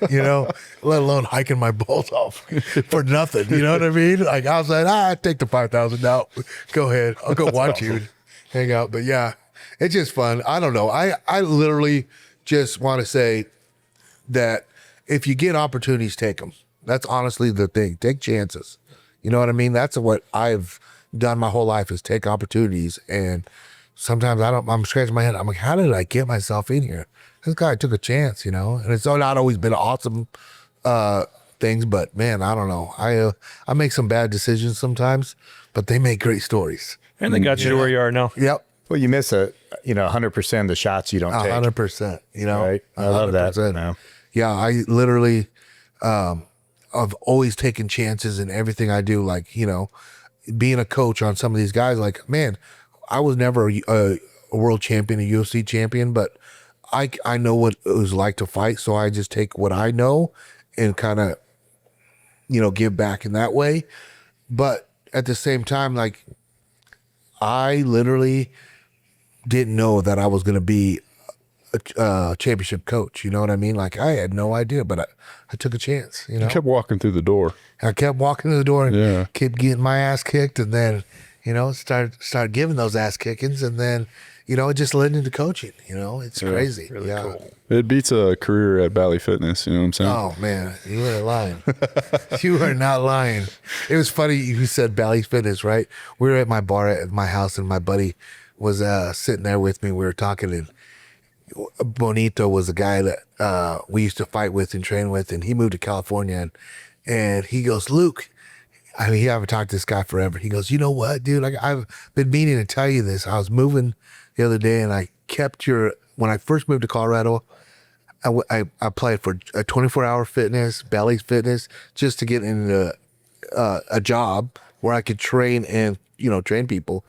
let alone hiking my balls off for nothing. You know what I mean? Like I was like, take the 5,000 out. Go ahead. I'll go watch you and hang out. But yeah, it's just fun. I don't know. I literally just want to say that if you get opportunities, take them. That's honestly the thing. Take chances. You know what I mean? That's what I've done my whole life is take opportunities. And sometimes I'm scratching my head. I'm like, how did I get myself in here? This guy took a chance, and it's not always been awesome things, but man, I don't know. I make some bad decisions sometimes, but they make great stories. And they got you to where you are now. Yep. Well, you miss 100% of the shots you don't take. 100%, Right? I love that. 100%. Man. Yeah, I literally, I've always taken chances in everything I do. Like, being a coach on some of these guys, like, man, I was never a world champion, a UFC champion, but I know what it was like to fight. So I just take what I know and kind of, give back in that way. But at the same time, like, I literally didn't know that I was going to be a championship coach. You know what I mean? Like, I had no idea, but I took a chance, I kept walking through the door. I kept walking to the door and Yeah. kept getting my ass kicked, and then, started giving those ass kickings, and then, it just led into coaching. It's crazy. really cool. It beats a career at Bally Fitness. You know what I'm saying? Oh man, you are lying. You are not lying. It was funny you said Bally Fitness, right? We were at my bar at my house, and my buddy was sitting there with me. We were talking, and Bonito was a guy that we used to fight with and train with, and he moved to California, and he goes, Luke, I mean, I haven't talked to this guy forever. He goes, you know what, dude? Like, I've been meaning to tell you this. I was moving the other day, and I kept when I first moved to Colorado, I applied for a 24-hour fitness, Bally's Fitness, just to get into a job where I could train and, train people.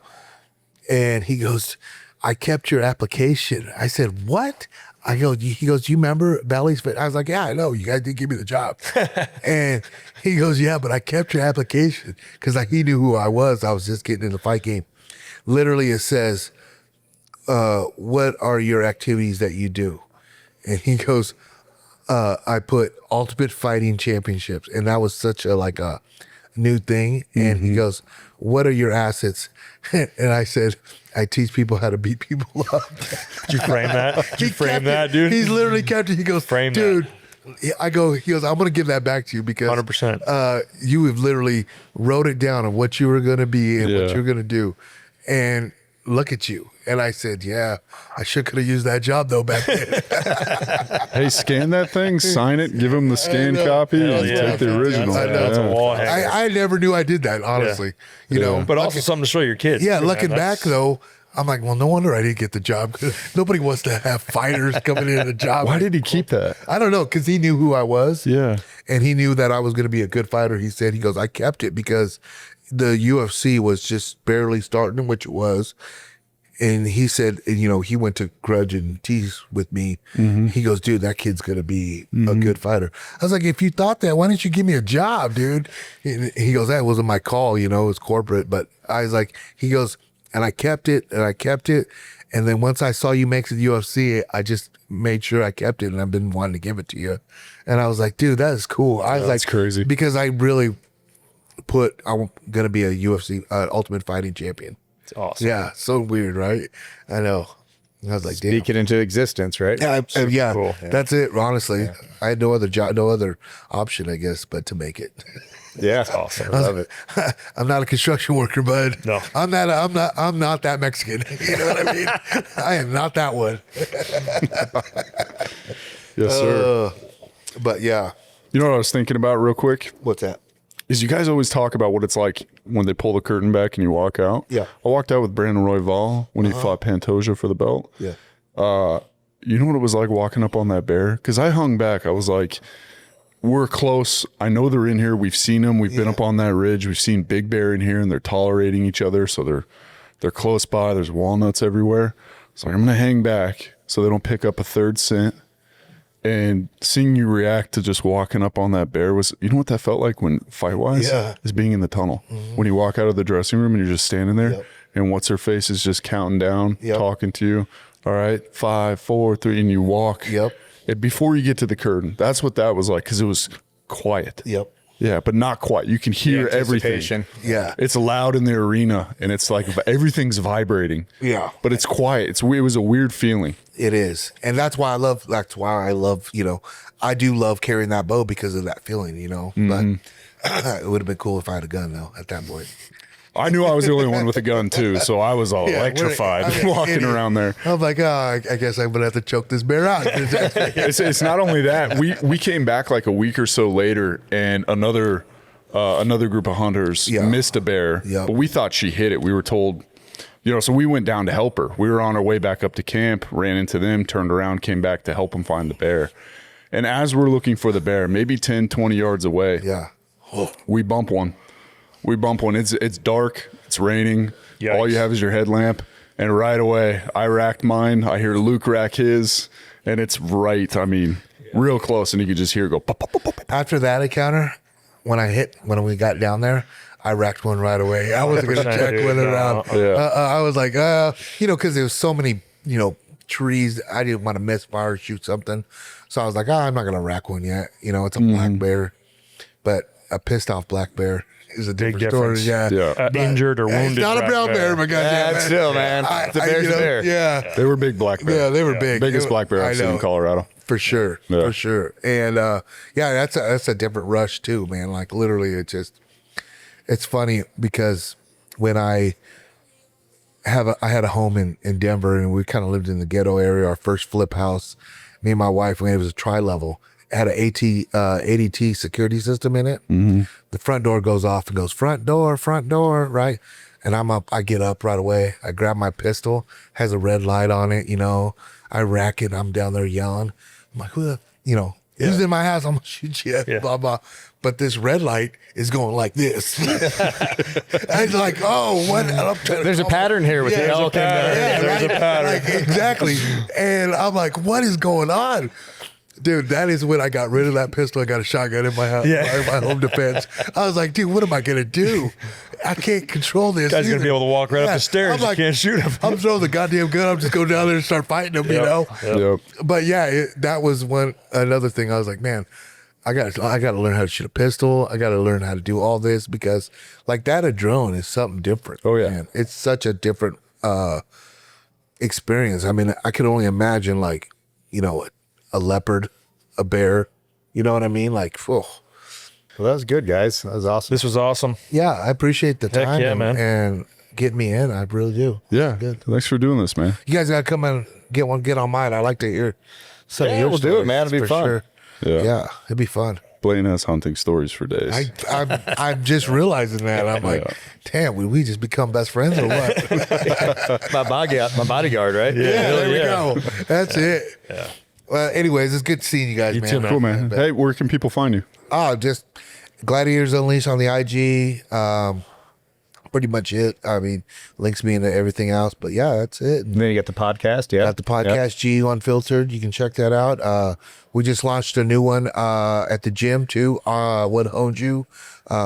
And he goes, I kept your application. I said, what? He goes, you remember Bally's Fit? I was like, yeah, I know. You guys didn't give me the job. And he goes, yeah, but I kept your application because he knew who I was. I was just getting in the fight game. Literally, it says, what are your activities that you do? And he goes, I put Ultimate Fighting Championships. And that was such a new thing. And he goes, what are your assets? And I said, I teach people how to beat people up. Did you frame that? Did you frame that, dude? He's literally kept it. He goes, Frame dude. He goes, I'm going to give that back to you because 100%. You have literally wrote it down of what you were going to be and what Yeah. you're going to do. And look at you. And I said, yeah, I sure could have used that job though back then. Hey, scan that thing, sign it, give him the scanned copy, Hell and yeah. take the original. I know. That's a Yeah. wall hanger. I never knew I did that, honestly. Yeah. But also something to show your kids. Yeah, too, looking man. back That's- though, I'm like, well, no wonder I didn't get the job. Nobody wants to have fighters coming in the job. Why did he keep that? I don't know, because he knew who I was. Yeah. And he knew that I was going to be a good fighter. He goes, I kept it because the UFC was just barely starting, which it was. And he said, you know, he went to Grudge and Tease with me. He goes, dude, that kid's going to be a good fighter. I was like, if you thought that, why didn't you give me a job, dude? And he goes, that wasn't my call, you know, it was corporate. But I was like, he goes, and I kept it and I kept it. And then once I saw you make it to the UFC, I just made sure I kept it, and I've been wanting to give it to you. And I was like, dude, that is cool. I was That's like, crazy. because I really I'm going to be a UFC Ultimate Fighting Champion. It's awesome. Yeah, so weird, right? I know. I was like, damn. Speak it into existence, right? Yeah, cool. that's it. Honestly, I had no other job, no other option, I guess, but to make it. Yeah. That's awesome. I love it. I'm not a construction worker, bud. No. I'm not that Mexican. You know what I mean? I am not that one. Yes, sir. But yeah, You know what I was thinking about real quick? what's that? Is you guys always talk about what it's like when they pull the curtain back and you walk out. Yeah. I walked out with Brandon Royval when he fought Pantoja for the belt. Yeah. You know what it was like walking up on that bear? Because I hung back. I was like, we're close. I know they're in here. We've seen them. We've been up on that ridge. We've seen Big Bear in here, and they're tolerating each other. So they're close by. There's walnuts everywhere. So I'm going to hang back so they don't pick up a third scent. And seeing you react to just walking up on that bear was, you know what that felt like when fight-wise? Yeah. Is being in the tunnel. When you walk out of the dressing room and you're just standing there, Yep. and what's her face is just counting down, Yep. talking to you. All right, 5, 4, 3, and you walk. Yep. And before you get to the curtain, that's what that was like, because it was quiet. Yep. Yeah, but not quiet. You can hear everything. Anticipation. Yeah. It's loud in the arena, and it's like everything's vibrating. Yeah. But it's quiet. It was a weird feeling. It is. And that's why I love, you know, I do love carrying that bow because of that feeling, you know. But it would have been cool if I had a gun, though, at that point. I knew I was the only one with a gun, too, so I was all electrified walking around there. I'm like, I guess I'm going to have to choke this bear out. It's not only that. We came back like a week or so later, and another group of hunters missed a bear, but we thought she hit it. We were told, you know, so we went down to help her. We were on our way back up to camp, ran into them, turned around, came back to help them find the bear. And as we're looking for the bear, maybe 10, 20 yards away, we bump one. It's dark. It's raining. Yikes. All you have is your headlamp. And right away, I racked mine. I hear Luke rack his. And it's right, real close. And you could just hear it go pop, pop, pop, pop. After that encounter, when we got down there, I racked one right away. I wasn't going to 100%, check dude. with it around. Yeah. I was like, you know, because there was so many, you know, trees. I didn't want to misfire, shoot something. So I was like, I'm not going to rack one yet. You know, it's a black bear. But a pissed off black bear is a Big different story. difference. Yeah. Injured or wounded. It's not a black brown bear, but goddamn. Still, man. It's a bear's a bear. Yeah. They were big black bear. Yeah, they were big. Biggest black bear I've seen in Colorado. For sure. Yeah. For sure. And that's a different rush too, man. Like literally it's funny because when I had a home in Denver, and we kind of lived in the ghetto area, our first flip house, me and my wife, when it was a tri-level, it had an ADT security system in it. The front door goes off and goes, front door, right? And I get up right away. I grab my pistol, has a red light on it, you know. I rack it. I'm down there yelling. I'm like, who's in my house? I'm gonna shoot you, blah, blah. But this red light is going like this. I was like, oh, what? And I'm trying to There's a pattern here with the elk. There's a pattern. Like, exactly. And I'm like, what is going on? Dude, that is when I got rid of that pistol. I got a shotgun in my house, my home defense. I was like, dude, what am I going to do? I can't control this. Guy's going to be able to walk right up the stairs. I'm like, you can't shoot him. I'm throwing the goddamn gun. I'm just going down there and start fighting him, you know? Yep. But yeah, that was another thing. I was like, man, I got to learn how to shoot a pistol. I got to learn how to do all this because like that, a drone is something different. Oh, yeah. Man. It's such a different experience. I mean, I could only imagine like, you know, a leopard, a bear, you know what I mean? Like, whew. Well, that was good, guys. That was awesome. This was awesome. Yeah, I appreciate the Heck time yeah, man. and getting me in. I really do. Yeah. Good. Thanks for doing this, man. You guys got to come and get on mine. I like to hear some of Yeah, your we'll do it, stories, man. It'll be for fun. Sure. Yeah. Yeah, it'd be fun. Blaine has hunting stories for days. I'm just realizing that. I'm like, damn, we just become best friends or what? my bodyguard, right? Yeah, there we go. That's it. Yeah. Well, anyways, it's good seeing you guys, man. too, man. Cool, man. Hey, where can people find you? Oh, just Gladiators Unleashed on the IG. Pretty much it. I mean, links me into everything else, but yeah, that's it. And then you got the podcast. Yeah. Got the podcast, GU Unfiltered. You can check that out. We just launched a new one at the gym too. What honed you?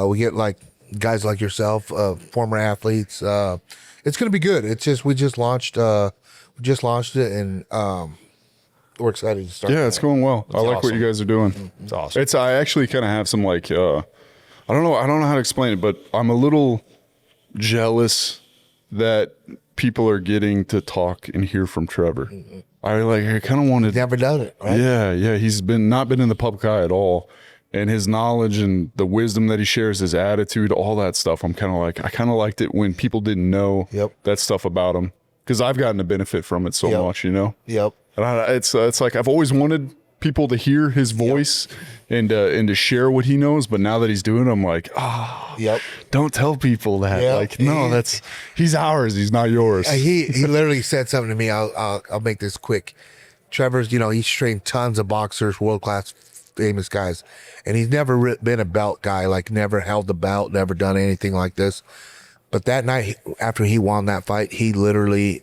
We get like guys like yourself, former athletes. It's gonna be good. It's just we just launched it, and we're excited to start. Yeah, it's going well. I like what awesome. you guys are doing. It's awesome. I actually kind of have some like I don't know how to explain it, but I'm a little jealous that people are getting to talk and hear from Trevor. I kind of wanted. Never done it, right? Yeah. He's not been in the public eye at all, and his knowledge and the wisdom that he shares, his attitude, all that stuff. I kind of liked it when people didn't know that stuff about him, because I've gotten to benefit from it so much, you know. Yep. And it's like I've always wanted people to hear his voice and to share what he knows, but now that he's doing it, I'm like, don't tell people that. Yep. Like, no, he's ours. He's not yours. He literally said something to me. I'll make this quick. Trevor's, he's trained tons of boxers, world class, famous guys, and he's never been a belt guy. Like, never held the belt, never done anything like this. But that night after he won that fight, he literally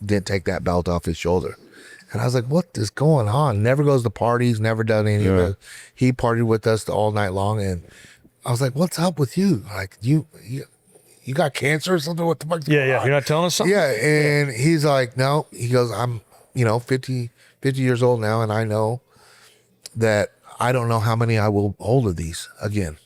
didn't take that belt off his shoulder. And I was like, what is going on? Never goes to parties, never done any of it. He partied with us all night long. And I was like, what's up with you? Like, you got cancer or something? What the fuck's going on? You're not telling us something? Yeah. And he's like, no. He goes, I'm, 50 years old now. And I know that I don't know how many I will hold of these again,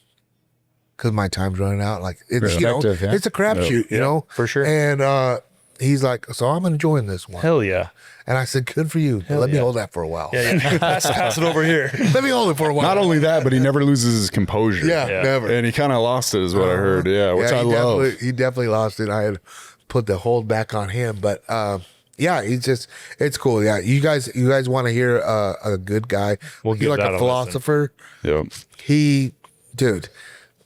because my time's running out. Like, it's, it's a crapshoot, you know? For sure. And he's like, so I'm enjoying this one. Hell yeah. And I said, good for you. Let me hold that for a while. Pass it over here. Let me hold it for a while. Not only that, but he never loses his composure. Yeah, never. And he kind of lost it, is what I heard. Yeah, which I love. He definitely lost it. I had put the hold back on him, but it's cool. Yeah, you guys want to hear a good guy? We'll He's like that a a philosopher. Yep. Dude,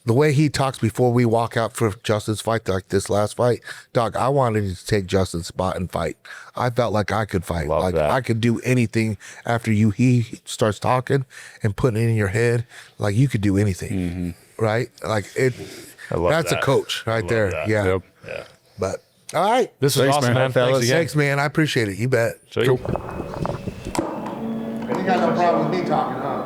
the way he talks before we walk out for Justin's fight, like this last fight, dog, I wanted to take Justin's spot and fight. I felt like I could fight. Love like that. I could do anything after he starts talking and putting it in your head. Like, you could do anything, right? Like, that's a coach right there. that. Yeah. Yep. Yeah. But all right. This is Thanks, awesome, man. man. Thanks again. Thanks, man. I appreciate it. You bet. So Cool. You got no problem with me talking, huh?